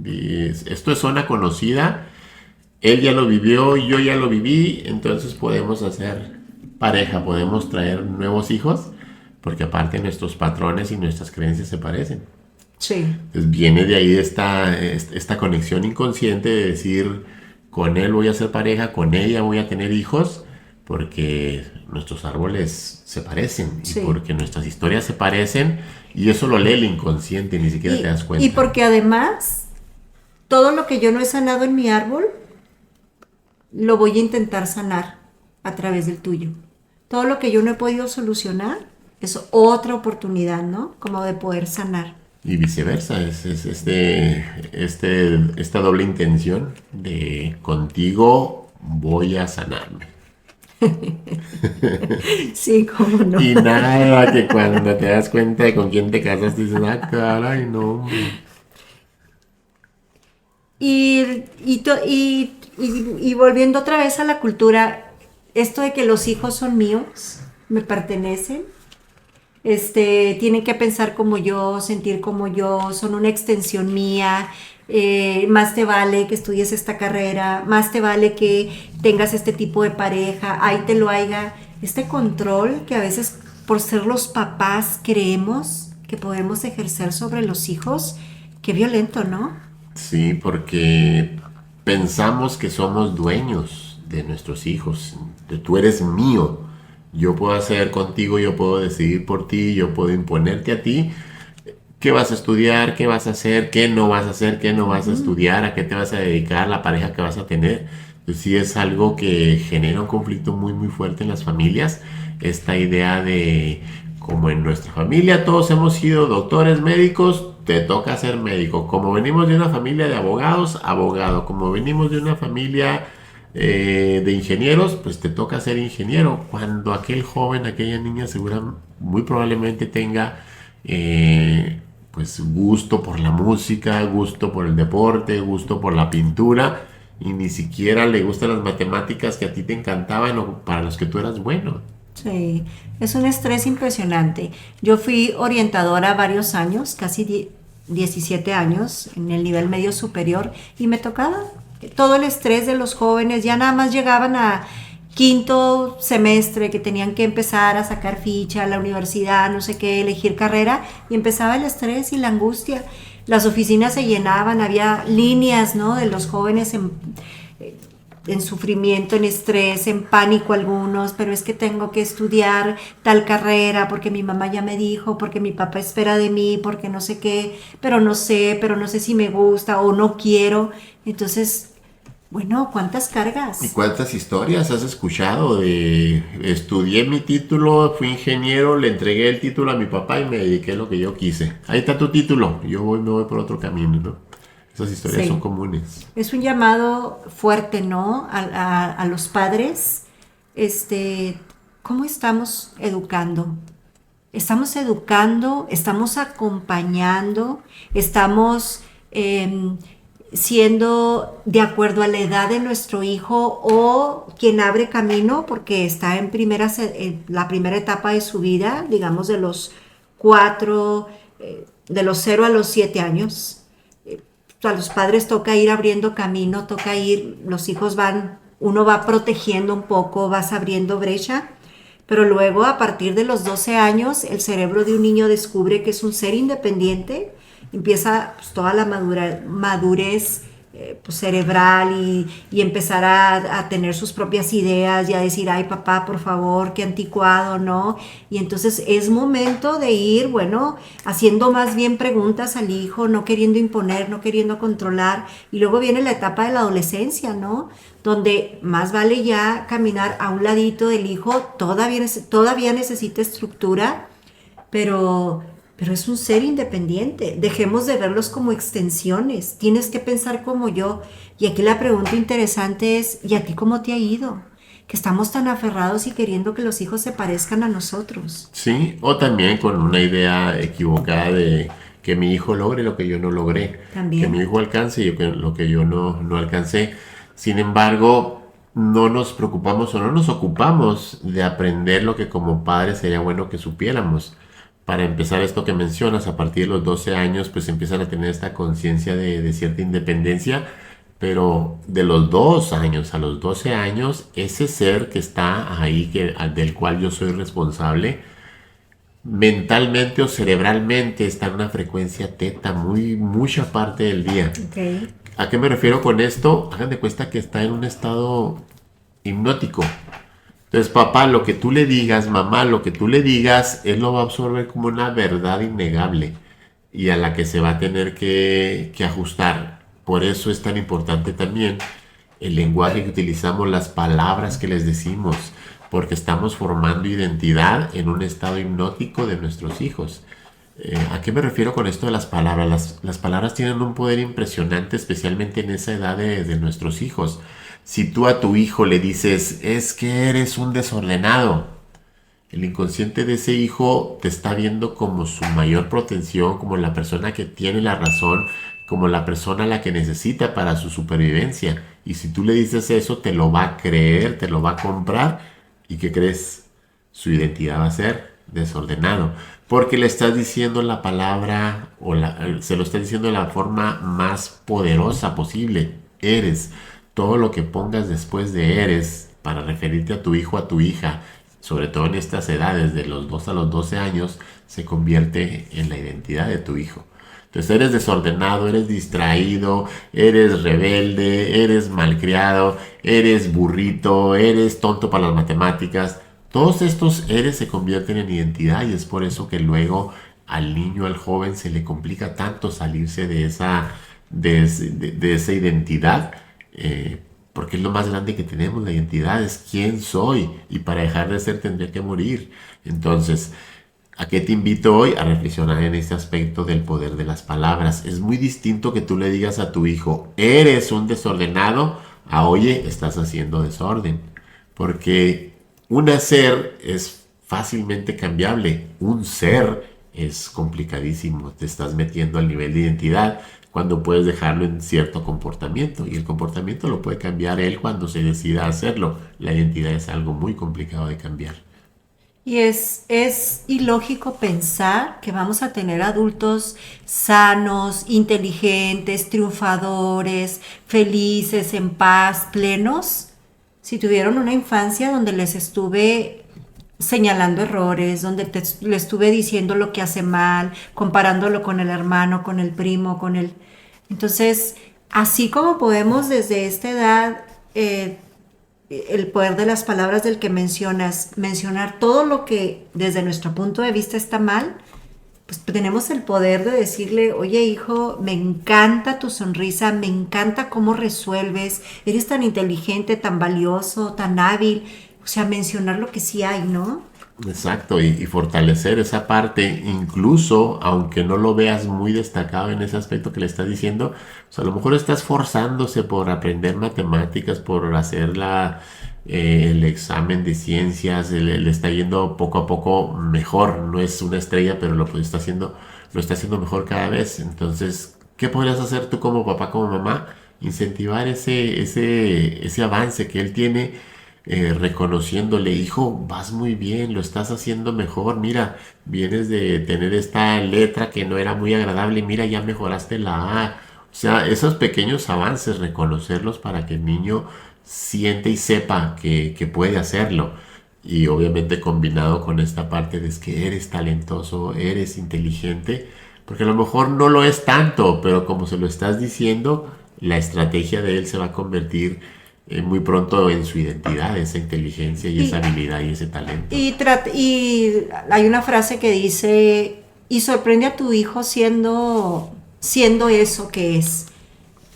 Esto es zona conocida, él ya lo vivió, yo ya lo viví, entonces podemos hacer pareja, podemos traer nuevos hijos, porque aparte nuestros patrones y nuestras creencias se parecen. Sí, Entonces viene de ahí esta conexión inconsciente de decir, con él voy a ser pareja, con ella voy a tener hijos, porque nuestros árboles se parecen y sí. porque nuestras historias se parecen y eso lo lee el inconsciente, ni siquiera te das Y cuenta. porque además todo lo que yo no he sanado en mi árbol, lo voy a intentar sanar a través del tuyo. Todo lo que yo no he podido solucionar es otra oportunidad, ¿no? Como de poder sanar. Y viceversa, es esta doble intención de contigo voy a sanarme. Sí, cómo no. Y nada, que cuando te das cuenta de con quién te casas, dices, ah, caray, no, hombre. Y volviendo otra vez a la cultura, esto de que los hijos son míos, me pertenecen, tienen que pensar como yo, sentir como yo, son una extensión mía, más te vale que estudies esta carrera, más te vale que tengas este tipo de pareja, ahí te lo haya, este control que a veces por ser los papás creemos que podemos ejercer sobre los hijos, qué violento, ¿no? Sí, porque pensamos que somos dueños de nuestros hijos. Tú eres mío. Yo puedo hacer contigo, yo puedo decidir por ti, yo puedo imponerte a ti. ¿Qué vas a estudiar? ¿Qué vas a hacer? ¿Qué no vas a hacer? ¿Qué no vas a estudiar? ¿A qué te vas a dedicar? ¿La pareja que vas a tener? Pues sí es algo que genera un conflicto muy muy fuerte en las familias. Esta idea de, como en nuestra familia todos hemos sido doctores, médicos, te toca ser médico. Como venimos de una familia de abogados, abogado. Como venimos de una familia de ingenieros, pues te toca ser ingeniero. Cuando aquel joven, aquella niña muy probablemente tenga pues gusto por la música, gusto por el deporte, gusto por la pintura, y ni siquiera le gustan las matemáticas que a ti te encantaban o para los que tú eras bueno. Sí, es un estrés impresionante. Yo fui orientadora varios años, casi 17 años en el nivel medio superior, y me tocaba todo el estrés de los jóvenes. Ya nada más llegaban a quinto semestre que tenían que empezar a sacar ficha a la universidad, no sé qué, elegir carrera, y empezaba el estrés y la angustia. Las oficinas se llenaban, había líneas, ¿no?, de los jóvenes en sufrimiento, en estrés, en pánico algunos, pero es que tengo que estudiar tal carrera porque mi mamá ya me dijo, porque mi papá espera de mí, porque no sé qué, pero no sé si me gusta o no quiero. Entonces, bueno, ¿cuántas ¿Y cargas? cuántas historias has escuchado de estudié mi título, fui ingeniero, le entregué el título a mi papá y me dediqué a lo que yo quise? Ahí está tu título, me voy por otro camino, ¿no? Esas historias Sí. son comunes. Es un llamado fuerte, ¿no? A los padres. ¿Cómo estamos educando? Estamos educando, estamos acompañando, estamos siendo de acuerdo a la edad de nuestro hijo o quien abre camino porque está en la primera etapa de su vida, digamos de los 4, de los 0 a los 7 años. A los padres toca ir abriendo camino, los hijos uno va protegiendo un poco, vas abriendo brecha, pero luego a partir de los 12 años el cerebro de un niño descubre que es un ser independiente, empieza pues, toda la madurez pues, cerebral y empezar a tener sus propias ideas y a decir, ay papá, por favor, qué anticuado, ¿no? Y entonces es momento de ir, bueno, haciendo más bien preguntas al hijo, no queriendo imponer, no queriendo controlar. Y luego viene la etapa de la adolescencia, ¿no? Donde más vale ya caminar a un ladito del hijo, todavía necesita estructura, pero es un ser independiente. Dejemos de verlos como extensiones. Tienes que pensar como yo. Y aquí la pregunta interesante es, ¿y a ti cómo te ha ido? Que estamos tan aferrados y queriendo que los hijos se parezcan a nosotros. Sí, o también con una idea equivocada de que mi hijo logre lo que yo no logré, que mi También. hijo alcance lo que yo no alcancé. Sin embargo, no nos preocupamos o no nos ocupamos de aprender lo que como padres sería bueno que supiéramos. Para empezar, esto que mencionas, a partir de los 12 años, pues empiezan a tener esta conciencia de cierta independencia, pero de los 2 años a los 12 años, ese ser que está ahí, del cual yo soy responsable, mentalmente o cerebralmente está en una frecuencia teta mucha parte del día. Okay. ¿A qué me refiero con esto? Hagan de cuenta que está en un estado hipnótico. Entonces, papá, lo que tú le digas, mamá, lo que tú le digas, él lo va a absorber como una verdad innegable y a la que se va a tener que ajustar. Por eso es tan importante también el lenguaje que utilizamos, las palabras que les decimos, porque estamos formando identidad en un estado hipnótico de nuestros hijos. ¿A qué me refiero con esto de las palabras? Las palabras tienen un poder impresionante, especialmente en esa edad de nuestros hijos. Si tú a tu hijo le dices, es que eres un desordenado, el inconsciente de ese hijo te está viendo como su mayor protección, como la persona que tiene la razón, como la persona a la que necesita para su supervivencia. Y si tú le dices eso, te lo va a creer, te lo va a comprar. ¿Y qué crees? Su identidad va a ser desordenado. Porque le estás diciendo la palabra, se lo estás diciendo de la forma más poderosa posible. Eres. Todo lo que pongas después de eres, para referirte a tu hijo, a tu hija, sobre todo en estas edades, de los 2 a los 12 años, se convierte en la identidad de tu hijo. Entonces eres desordenado, eres distraído, eres rebelde, eres malcriado, eres burrito, eres tonto para las matemáticas. Todos estos eres se convierten en identidad y es por eso que luego al niño, al joven, se le complica tanto salirse de esa identidad. Porque es lo más grande que tenemos, la identidad es quién soy y para dejar de ser tendría que morir. Entonces, ¿a qué te invito hoy? A reflexionar en este aspecto del poder de las palabras. Es muy distinto que tú le digas a tu hijo, eres un desordenado, a oye, estás haciendo desorden. Porque un hacer es fácilmente cambiable, un ser es complicadísimo, te estás metiendo al nivel de identidad cuando puedes dejarlo en cierto comportamiento y el comportamiento lo puede cambiar él cuando se decida hacerlo. La identidad es algo muy complicado de cambiar. Y es ilógico pensar que vamos a tener adultos sanos, inteligentes, triunfadores, felices, en paz, plenos, si tuvieron una infancia donde les estuve señalando errores, donde le estuve diciendo lo que hace mal, comparándolo con el hermano, con el primo, con el... Entonces, así como podemos desde esta edad, el poder de las palabras del que mencionas, mencionar todo lo que desde nuestro punto de vista está mal, pues tenemos el poder de decirle, oye hijo, me encanta tu sonrisa, me encanta cómo resuelves, eres tan inteligente, tan valioso, tan hábil. O sea, mencionar lo que sí hay, ¿no? Exacto, y fortalecer esa parte, incluso aunque no lo veas muy destacado en ese aspecto que le estás diciendo, pues a lo mejor estás forzándose por aprender matemáticas, por hacer el examen de ciencias, le está yendo poco a poco mejor, no es una estrella, pero lo está haciendo mejor cada vez. Entonces, ¿qué podrías hacer tú como papá, como mamá? Incentivar ese avance que él tiene, reconociéndole, hijo, vas muy bien, lo estás haciendo mejor, mira, vienes de tener esta letra que no era muy agradable, mira, ya mejoraste la A. O sea, esos pequeños avances, reconocerlos para que el niño siente y sepa que puede hacerlo. Y obviamente combinado con esta parte de que eres talentoso, eres inteligente, porque a lo mejor no lo es tanto, pero como se lo estás diciendo, la estrategia de él se va a convertir muy pronto en su identidad, esa inteligencia y esa habilidad y ese talento. Y hay una frase que dice, y sorprende a tu hijo siendo eso que es.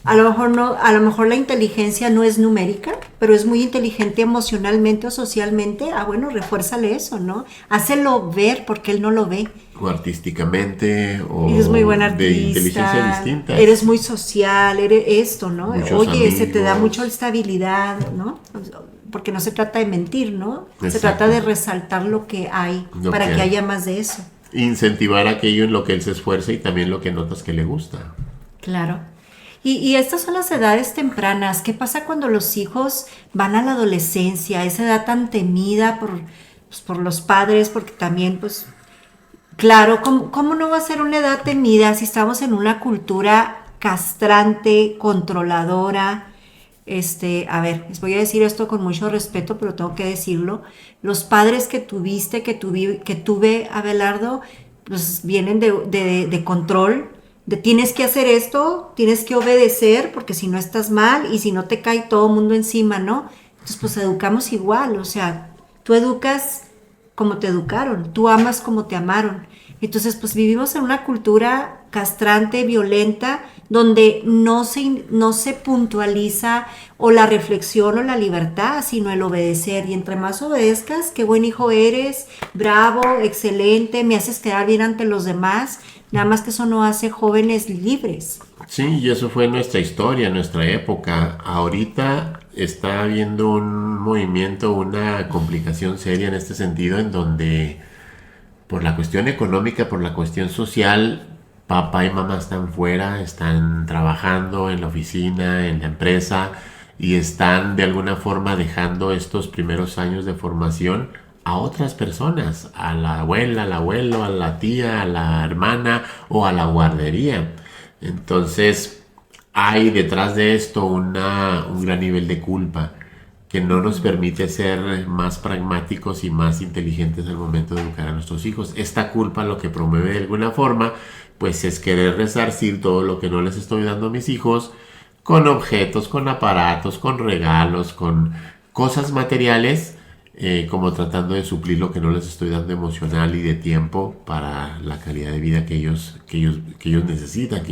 A lo mejor no, a lo mejor la inteligencia no es numérica, pero es muy inteligente emocionalmente o socialmente. Ah, bueno, refuérzale eso, ¿no? Hácelo ver porque él no lo ve. O artísticamente, o Eres muy buen artista, de inteligencia distinta. eres muy social, eres esto, ¿no? Muchos Oye, amigos. se te da mucho esta habilidad, ¿no? Porque no se trata de mentir, ¿no? Exacto. Se trata de resaltar lo que hay para que haya más de eso. Incentivar aquello en lo que él se esfuerza y también lo que notas que le gusta. Claro. Y estas son las edades tempranas. ¿Qué pasa cuando los hijos van a la adolescencia? Esa edad tan temida por los padres, porque también, pues, claro, ¿cómo no va a ser una edad temida si estamos en una cultura castrante, controladora? A ver, les voy a decir esto con mucho respeto, pero tengo que decirlo. Los padres que tuve, Abelardo, pues vienen de control, de tienes que hacer esto, tienes que obedecer, porque si no estás mal y si no te cae todo el mundo encima, ¿no? Entonces, pues educamos igual, o sea, tú educas como te educaron, tú amas como te amaron. Entonces, pues vivimos en una cultura castrante, violenta, donde no se puntualiza o la reflexión o la libertad, sino el obedecer. Y entre más obedezcas, qué buen hijo eres, bravo, excelente, me haces quedar bien ante los demás. Nada más que eso no hace jóvenes libres. Sí, y eso fue nuestra historia, nuestra época. Ahorita está habiendo un movimiento, una complicación seria en este sentido, en donde por la cuestión económica, por la cuestión social, papá y mamá están fuera, están trabajando en la oficina, en la empresa, y están de alguna forma dejando estos primeros años de formación a otras personas, a la abuela, al abuelo, a la tía, a la hermana o a la guardería. Entonces, hay detrás de esto un gran nivel de culpa que no nos permite ser más pragmáticos y más inteligentes al momento de educar a nuestros hijos. Esta culpa lo que promueve de alguna forma, pues es querer resarcir todo lo que no les estoy dando a mis hijos con objetos, con aparatos, con regalos, con cosas materiales, como tratando de suplir lo que no les estoy dando emocional y de tiempo para la calidad de vida que ellos necesitan,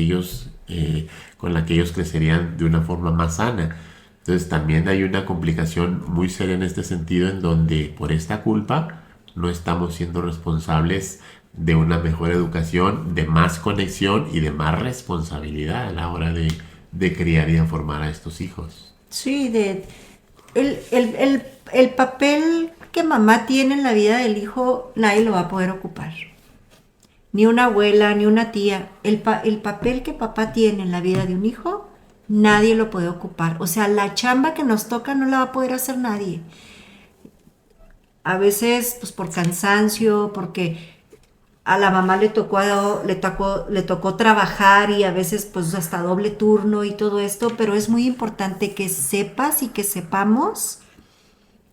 con la que ellos crecerían de una forma más sana. Entonces también hay una complicación muy seria en este sentido, en donde por esta culpa no estamos siendo responsables de una mejor educación, de más conexión y de más responsabilidad a la hora de criar y de formar a estos hijos. Sí, el papel que mamá tiene en la vida del hijo, nadie lo va a poder ocupar. Ni una abuela, ni una tía. El papel que papá tiene en la vida de un hijo, nadie lo puede ocupar. O sea, la chamba que nos toca no la va a poder hacer nadie. A veces, pues por cansancio, porque a la mamá le tocó trabajar y a veces pues hasta doble turno y todo esto, pero es muy importante que sepas y que sepamos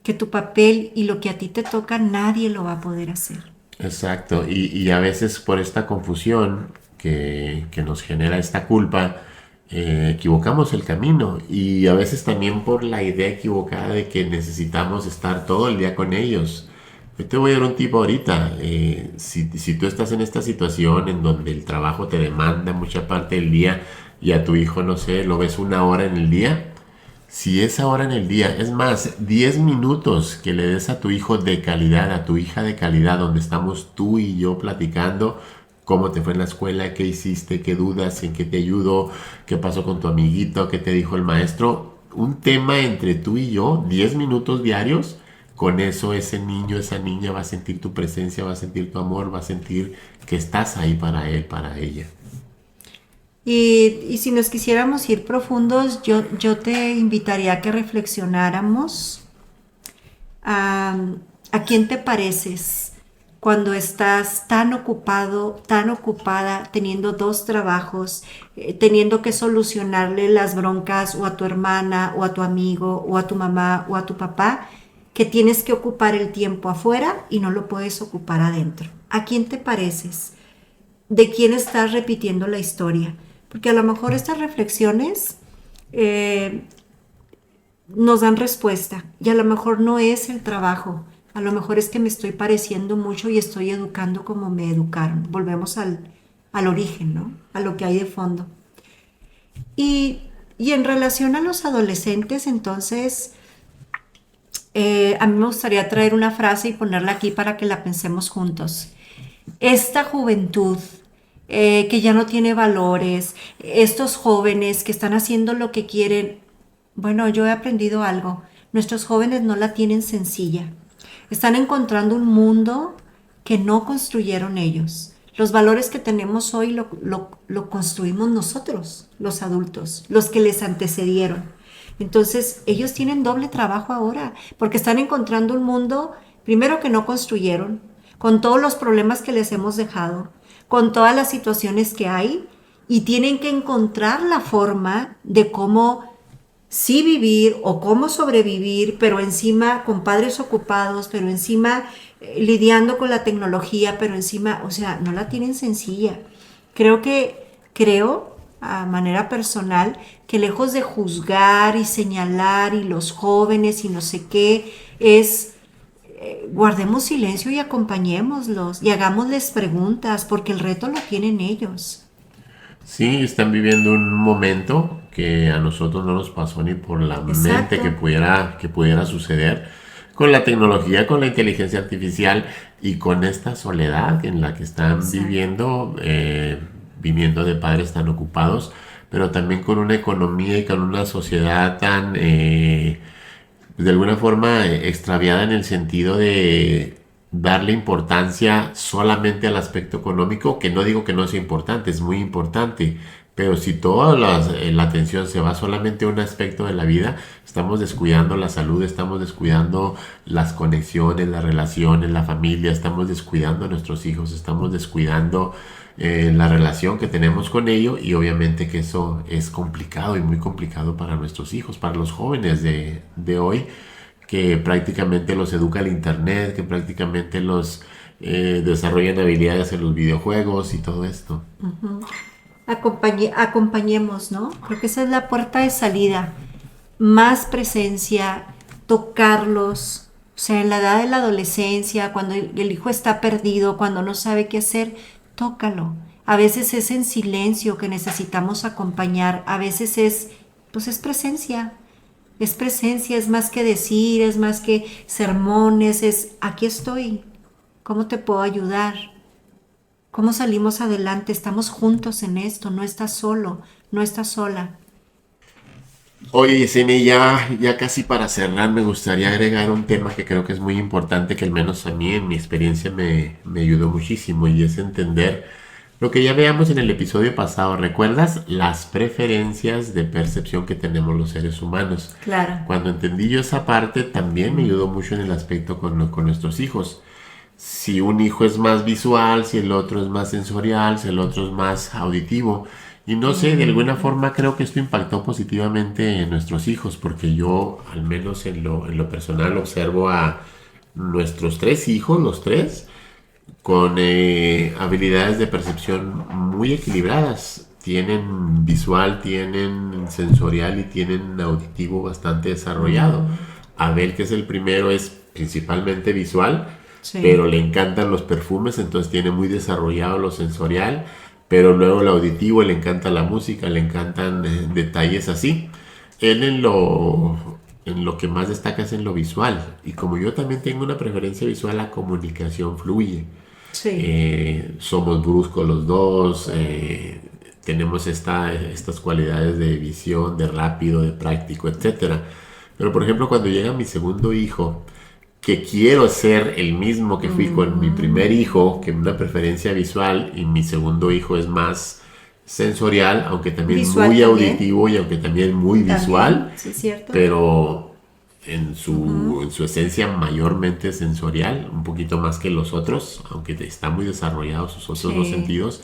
que tu papel y lo que a ti te toca nadie lo va a poder hacer. Exacto, y a veces por esta confusión que nos genera esta culpa, equivocamos el camino, y a veces también por la idea equivocada de que necesitamos estar todo el día con ellos. Yo te voy a dar un tip ahorita. Si tú estás en esta situación en donde el trabajo te demanda mucha parte del día y a tu hijo, no sé, lo ves una hora en el día, si esa hora en el día, es más, 10 minutos que le des a tu hijo de calidad, a tu hija de calidad, donde estamos tú y yo platicando cómo te fue en la escuela, qué hiciste, qué dudas, en qué te ayudó, qué pasó con tu amiguito, qué te dijo el maestro, un tema entre tú y yo, 10 minutos diarios. Con eso ese niño, esa niña va a sentir tu presencia, va a sentir tu amor, va a sentir que estás ahí para él, para ella. Y si nos quisiéramos ir profundos, yo te invitaría a que reflexionáramos a quién te pareces cuando estás tan ocupado, tan ocupada, teniendo dos trabajos, teniendo que solucionarle las broncas o a tu hermana, o a tu amigo, o a tu mamá, o a tu papá, que tienes que ocupar el tiempo afuera y no lo puedes ocupar adentro. ¿A quién te pareces? ¿De quién estás repitiendo la historia? Porque a lo mejor estas reflexiones nos dan respuesta, y a lo mejor no es el trabajo, a lo mejor es que me estoy pareciendo mucho y estoy educando como me educaron. Volvemos al origen, ¿no? A lo que hay de fondo. Y en relación a los adolescentes, entonces, a mí me gustaría traer una frase y ponerla aquí para que la pensemos juntos. Esta juventud que ya no tiene valores, estos jóvenes que están haciendo lo que quieren, bueno, yo he aprendido algo. Nuestros jóvenes no la tienen sencilla. Están encontrando un mundo que no construyeron ellos. Los valores que tenemos hoy lo construimos nosotros, los adultos, los que les antecedieron. Entonces, ellos tienen doble trabajo ahora, porque están encontrando un mundo, primero, que no construyeron, con todos los problemas que les hemos dejado, con todas las situaciones que hay, y tienen que encontrar la forma de cómo sí vivir o cómo sobrevivir, pero encima con padres ocupados, pero encima lidiando con la tecnología, pero encima, o sea, no la tienen sencilla. Creo, a manera personal, que lejos de juzgar y señalar y los jóvenes y no sé qué, es guardemos silencio y acompañémoslos y hagámosles preguntas, porque el reto lo tienen ellos. Sí, están viviendo un momento que a nosotros no nos pasó ni por la mente Exacto. que pudiera suceder con la tecnología, con la inteligencia artificial y con esta soledad en la que están Exacto. viviendo, viniendo de padres tan ocupados, pero también con una economía y con una sociedad tan, de alguna forma, extraviada en el sentido de darle importancia solamente al aspecto económico, que no digo que no sea importante, es muy importante, pero si toda la atención se va solamente a un aspecto de la vida, estamos descuidando la salud, estamos descuidando las conexiones, las relaciones, la familia, estamos descuidando a nuestros hijos, estamos descuidando la relación que tenemos con ellos, y obviamente que eso es complicado y muy complicado para nuestros hijos, para los jóvenes de hoy, que prácticamente los educa el internet, que prácticamente los desarrollan habilidades en los videojuegos y todo esto. Acompañemos, ¿no? Creo que esa es la puerta de salida. Más presencia, tocarlos. O sea, en la edad de la adolescencia, cuando el hijo está perdido, cuando no sabe qué hacer, tócalo. A veces es en silencio que necesitamos acompañar, a veces es, pues es presencia. Es presencia, es más que decir, es más que sermones, es aquí estoy. ¿Cómo te puedo ayudar? ¿Cómo salimos adelante? Estamos juntos en esto, no estás solo, no estás sola. Oye, Yesenia, ya casi para cerrar, me gustaría agregar un tema que creo que es muy importante, que al menos a mí en mi experiencia me ayudó muchísimo, y es entender lo que ya veamos en el episodio pasado. ¿Recuerdas las preferencias de percepción que tenemos los seres humanos? Claro. Cuando entendí yo esa parte, también me ayudó mucho en el aspecto con nuestros hijos. Si un hijo es más visual, si el otro es más sensorial, si el otro es más auditivo. Y no sé, de alguna forma creo que esto impactó positivamente en nuestros hijos, porque yo, al menos en lo personal, observo a nuestros tres hijos, los tres, con habilidades de percepción muy equilibradas. Tienen visual, tienen sensorial y tienen auditivo bastante desarrollado. Abel, que es el primero, es principalmente visual, Sí. pero le encantan los perfumes, entonces tiene muy desarrollado lo sensorial, pero luego el auditivo, le encanta la música, le encantan detalles así. Él en lo que más destaca es en lo visual, y como yo también tengo una preferencia visual, la comunicación fluye. Sí. Somos bruscos los dos, tenemos estas cualidades de visión, de rápido, de práctico, etcétera. Pero por ejemplo, cuando llega mi segundo hijo, que quiero ser el mismo que fui con mi primer hijo, que una preferencia visual, y mi segundo hijo es más sensorial, aunque también Visual muy también. auditivo y aunque también muy También, visual, sí, es cierto. pero en su esencia mayormente sensorial, un poquito más que los otros, aunque está muy desarrollados sus otros dos Sí. sentidos.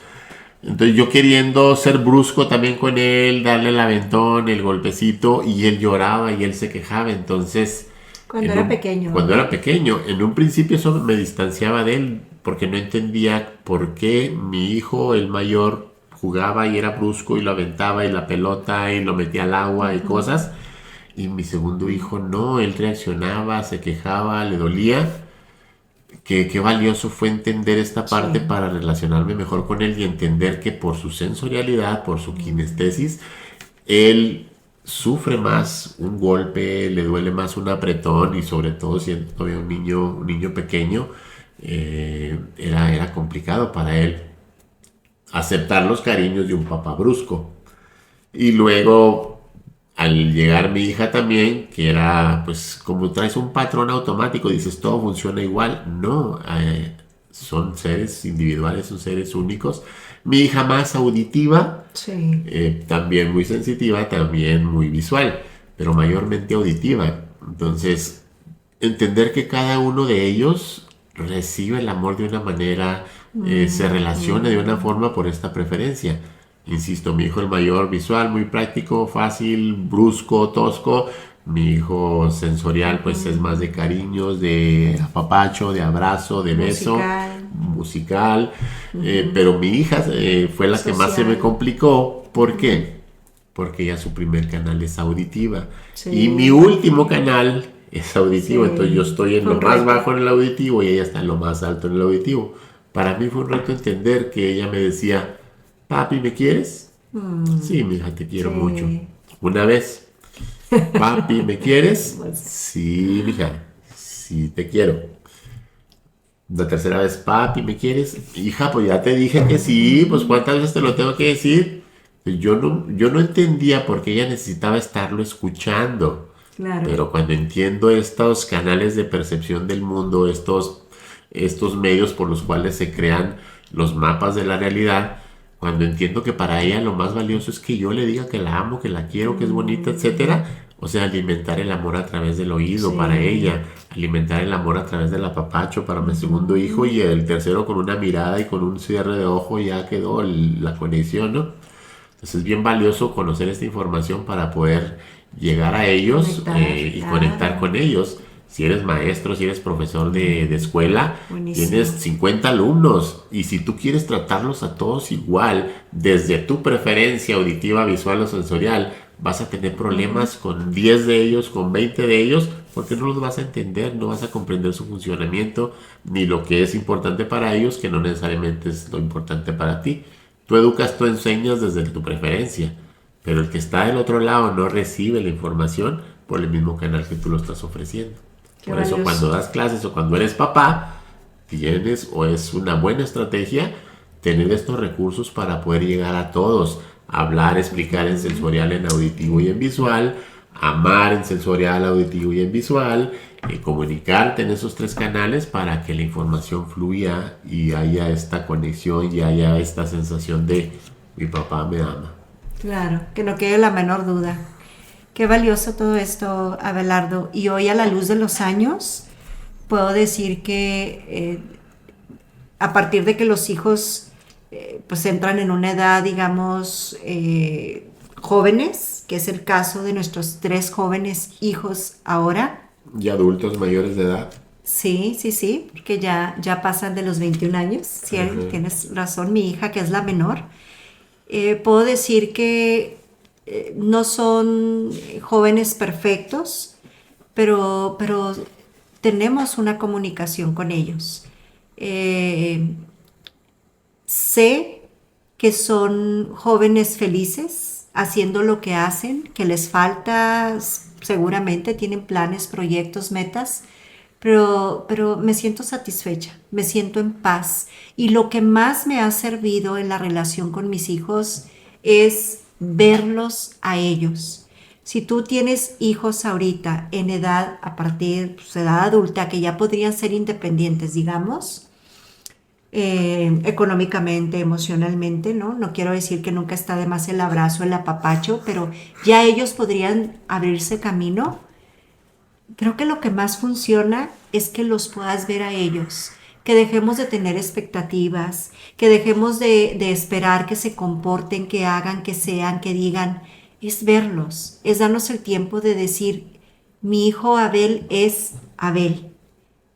Entonces yo queriendo ser brusco también con él, darle el aventón, el golpecito, y él lloraba y él se quejaba. Entonces, Cuando era pequeño, cuando era ¿verdad? pequeño, en un principio eso me distanciaba de él, porque no entendía por qué mi hijo, el mayor, jugaba y era brusco y lo aventaba y la pelota y lo metía al agua y cosas. Y mi segundo hijo no, él reaccionaba, se quejaba, le dolía. Qué valioso fue entender esta parte Sí. para relacionarme mejor con él y entender que por su sensorialidad, por su kinestesis, él sufre más un golpe, le duele más un apretón, y sobre todo siendo todavía un niño pequeño, era complicado para él aceptar los cariños de un papá brusco. Y luego, al llegar mi hija también, que era, pues, como traes un patrón automático, dices, todo funciona igual. No, son seres individuales, son seres únicos. Mi hija más auditiva, Sí. también muy sensitiva, también muy visual, pero mayormente auditiva. Entonces, entender que cada uno de ellos recibe el amor de una manera, se relaciona de una forma por esta preferencia. Insisto, mi hijo el mayor visual, muy práctico, fácil, brusco, tosco. Mi hijo sensorial pues es más de cariños, de apapacho, de abrazo, de beso, Musical, musical. Pero mi hija fue la que más se me social. complicó. ¿Por qué? Porque ya su primer canal es auditiva. Y mi Sí. último canal es auditivo. Entonces yo Sí. estoy en Fue lo un más reto. bajo en el auditivo y ella está en lo más alto en el auditivo. Para mí fue un reto entender que ella me decía, papi, ¿me quieres? Sí, mi hija, te quiero mucho. Sí. Una vez, papi, ¿me quieres? Pues, Sí, mija, sí te quiero. La tercera vez, papi, ¿me quieres? Hija, pues ya te dije que sí, pues ¿cuántas veces te lo tengo que decir? Yo no entendía por qué ella necesitaba estarlo escuchando. claro. Pero cuando entiendo estos canales de percepción del mundo, estos medios por los cuales se crean los mapas de la realidad, cuando entiendo que para ella lo más valioso es que yo le diga que la amo, que la quiero, que es bonita, etcétera. O sea, alimentar el amor a través del oído para Sí. ella, alimentar el amor a través del apapacho para mi segundo hijo y el tercero con una mirada y con un cierre de ojo ya quedó la conexión, ¿no? Entonces es bien valioso conocer esta información para poder llegar a ellos Conectar, y conectar claro. con ellos. Si eres maestro, si eres profesor de escuela, tienes Buenísimo. 50 alumnos y si tú quieres tratarlos a todos igual, desde tu preferencia auditiva, visual o sensorial, vas a tener problemas con 10 de ellos, con 20 de ellos, porque no los vas a entender, no vas a comprender su funcionamiento, ni lo que es importante para ellos, que no necesariamente es lo importante para ti. Tú educas, tú enseñas desde tu preferencia, pero el que está del otro lado no recibe la información por el mismo canal que tú lo estás ofreciendo. Qué Por eso cuando valioso. das clases o cuando eres papá, tienes o es una buena estrategia tener estos recursos para poder llegar a todos, hablar, explicar en sensorial, en auditivo y en visual, amar en sensorial, auditivo y en visual, comunicarte en esos tres canales para que la información fluya y haya esta conexión y haya esta sensación de mi papá me ama. Claro, que no quede la menor duda. Qué valioso todo esto, Abelardo. Y hoy a la luz de los años, puedo decir que a partir de que los hijos pues entran en una edad, digamos, jóvenes, que es el caso de nuestros tres jóvenes hijos ahora, Y adultos mayores de edad. sí, sí, sí, porque ya pasan de los 21 años, sí, Ajá. tienes razón, mi hija, que es la menor, puedo decir que no son jóvenes perfectos, pero tenemos una comunicación con ellos. Eh, Sé que son jóvenes felices haciendo lo que hacen, que les falta, seguramente tienen planes, proyectos, metas, pero me siento satisfecha, me siento en paz. Y lo que más me ha servido en la relación con mis hijos es verlos a ellos. Si tú tienes hijos ahorita en edad, a partir de edad adulta, que ya podrían ser independientes, digamos, económicamente, emocionalmente, ¿no? No quiero decir que nunca está de más el abrazo, el apapacho, pero ya ellos podrían abrirse camino. Creo que lo que más funciona es que los puedas ver a ellos, que dejemos de tener expectativas, que dejemos de esperar que se comporten, que hagan, que sean, que digan. Es verlos, es darnos el tiempo de decir, mi hijo Abel es Abel,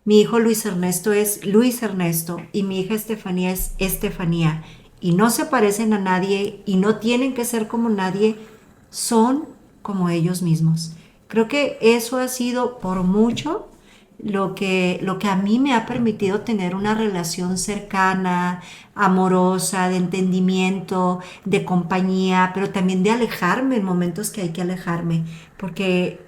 mi hijo Luis Ernesto es Luis Ernesto y mi hija Estefanía es Estefanía. Y no se parecen a nadie y no tienen que ser como nadie, son como ellos mismos. Creo que eso ha sido por mucho lo que a mí me ha permitido tener una relación cercana, amorosa, de entendimiento, de compañía, pero también de alejarme en momentos que hay que alejarme, porque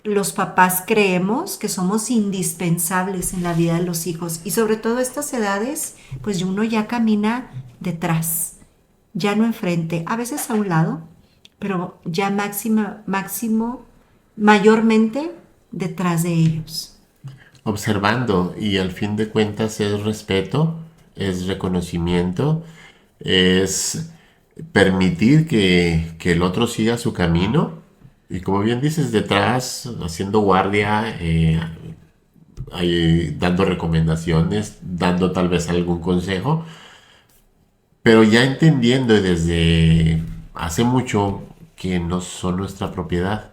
los papás creemos que somos indispensables en la vida de los hijos y sobre todo a estas edades, pues uno ya camina detrás, ya no enfrente, a veces a un lado, pero ya máximo, mayormente detrás de ellos. Observando y al fin de cuentas es respeto, es reconocimiento, es permitir que el otro siga su camino y como bien dices, detrás, haciendo guardia, ahí dando recomendaciones, dando tal vez algún consejo, pero ya entendiendo desde hace mucho que no son nuestra propiedad,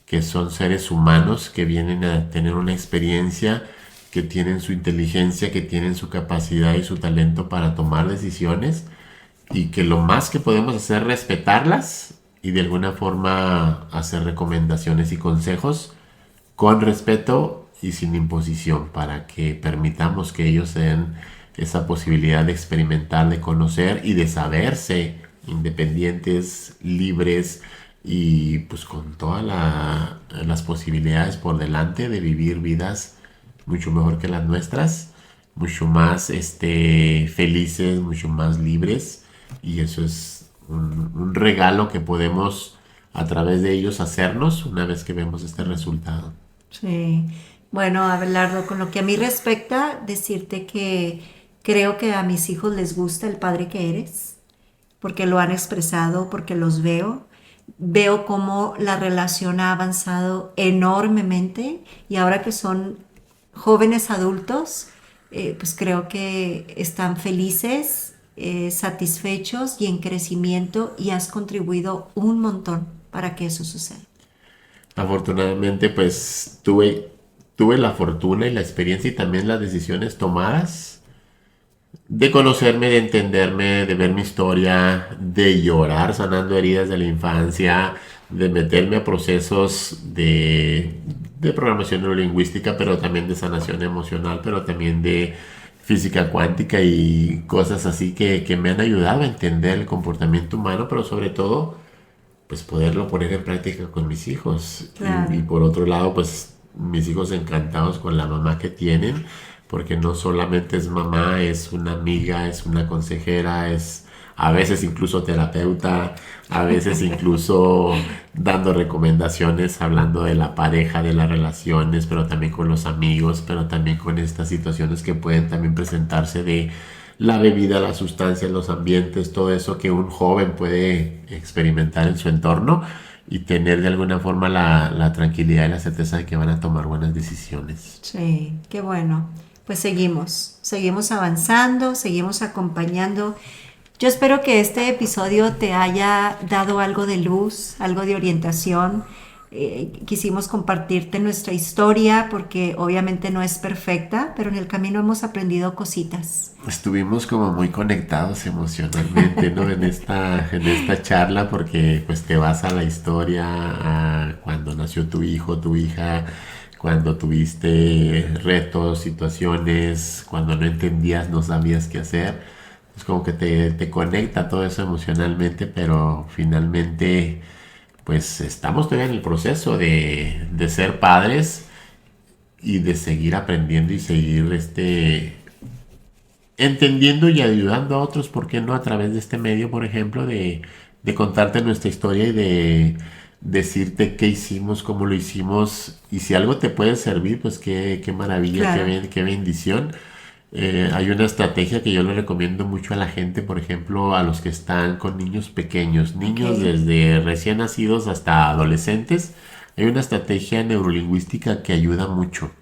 que son seres humanos que vienen a tener una experiencia, que tienen su inteligencia, que tienen su capacidad y su talento para tomar decisiones y que lo más que podemos hacer es respetarlas y de alguna forma hacer recomendaciones y consejos con respeto y sin imposición para que permitamos que ellos den esa posibilidad de experimentar, de conocer y de saberse independientes, libres y pues con todas las posibilidades por delante de vivir vidas mucho mejor que las nuestras, mucho más felices, mucho más libres, y eso es un regalo que podemos a través de ellos hacernos una vez que vemos este resultado. Sí. Bueno, Abelardo, con lo que a mí respecta, decirte que creo que a mis hijos les gusta el padre que eres, porque lo han expresado, porque los veo. Veo cómo la relación ha avanzado enormemente y ahora que son jóvenes adultos, pues creo que están felices, satisfechos y en crecimiento y has contribuido un montón para que eso suceda. Afortunadamente, pues tuve la fortuna y la experiencia y también las decisiones tomadas de conocerme, de entenderme, de ver mi historia, de llorar sanando heridas de la infancia, de meterme a procesos de programación neurolingüística, pero también de sanación emocional, pero también de física cuántica y cosas así que me han ayudado a entender el comportamiento humano, pero sobre todo pues poderlo poner en práctica con mis hijos. Y Claro. por otro lado, pues mis hijos encantados con la mamá que tienen, porque no solamente es mamá, es una amiga, es una consejera, es a veces incluso terapeuta, a veces incluso dando recomendaciones, hablando de la pareja, de las relaciones, pero también con los amigos, pero también con estas situaciones que pueden también presentarse de la bebida, las sustancias, los ambientes, todo eso que un joven puede experimentar en su entorno y tener de alguna forma la tranquilidad y la certeza de que van a tomar buenas decisiones. Sí, qué bueno. Pues seguimos avanzando, seguimos acompañando. Yo espero que este episodio te haya dado algo de luz, algo de orientación. Quisimos compartirte nuestra historia porque obviamente no es perfecta, pero en el camino hemos aprendido cositas. Estuvimos como muy conectados emocionalmente, ¿no? En esta charla, porque pues te vas a la historia, a cuando nació tu hijo, tu hija, cuando tuviste retos, situaciones, cuando no entendías, no sabías qué hacer. Es como que te conecta todo eso emocionalmente, pero finalmente pues estamos todavía en el proceso de ser padres y de seguir aprendiendo y seguir entendiendo y ayudando a otros, ¿por qué no? A través de este medio, por ejemplo, de contarte nuestra historia y de decirte qué hicimos, cómo lo hicimos, y si algo te puede servir, pues qué maravilla, Claro. qué bendición. Hay una estrategia que yo le recomiendo mucho a la gente, por ejemplo, a los que están con niños pequeños, Ok. niños desde recién nacidos hasta adolescentes. Hay una estrategia neurolingüística que ayuda mucho.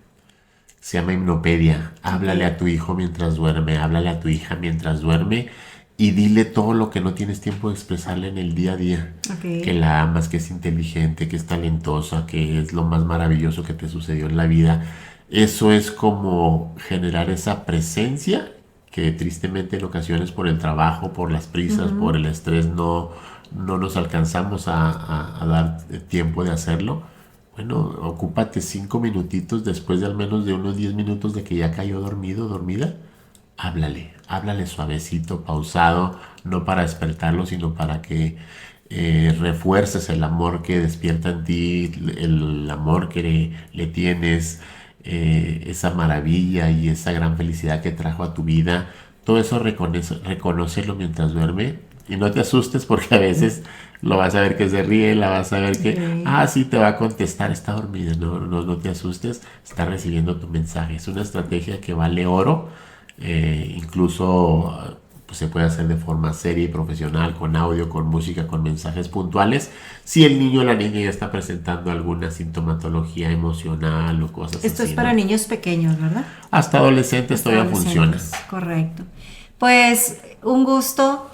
Se llama hipnopedia. Ok. Háblale a tu hijo mientras duerme, háblale a tu hija mientras duerme y dile todo lo que no tienes tiempo de expresarle en el día a día. Ok. Que la amas, que es inteligente, que es talentosa, que es lo más maravilloso que te sucedió en la vida. Eso es como generar esa presencia que tristemente en ocasiones por el trabajo, por las prisas, por Ujú. el estrés no nos alcanzamos a dar tiempo de hacerlo. Bueno, ocúpate 5 minutitos después de al menos de unos 10 minutos de que ya cayó dormido, dormida. Háblale suavecito, pausado, no para despertarlo, sino para que refuerces el amor que despierta en ti, el amor que le tienes, esa maravilla y esa gran felicidad que trajo a tu vida. Todo eso reconócelo mientras duerme y no te asustes porque a veces lo vas a ver que se ríe, la vas a ver que, Ok. sí, te va a contestar, está dormida, no te asustes, está recibiendo tu mensaje. Es una estrategia que vale oro, incluso pues, se puede hacer de forma seria y profesional, con audio, con música, con mensajes puntuales. Si el niño o la niña ya está presentando alguna sintomatología emocional o cosas Esto es así, para ¿no? niños pequeños, ¿verdad? Hasta adolescentes Hasta todavía funciona. adolescentes, correcto. Pues un gusto,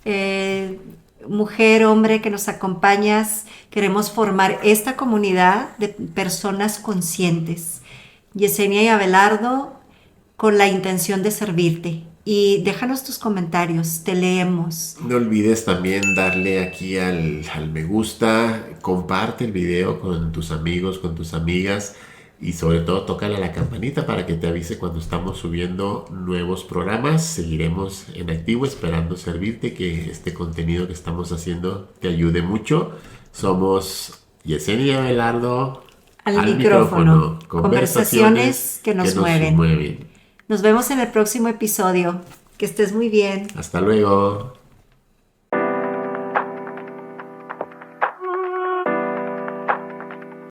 eh, mujer, hombre, que nos acompañas. Queremos formar esta comunidad de personas conscientes. Yesenia y Abelardo, con la intención de servirte. Y déjanos tus comentarios, te leemos. No olvides también darle aquí al me gusta, comparte el video con tus amigos, con tus amigas. Y sobre todo, tócale a la campanita para que te avise cuando estamos subiendo nuevos programas. Seguiremos en activo esperando servirte, que este contenido que estamos haciendo te ayude mucho. Somos Yesenia Abelardo Al micrófono. Conversaciones que nos mueven. Nos vemos en el próximo episodio. Que estés muy bien. Hasta luego.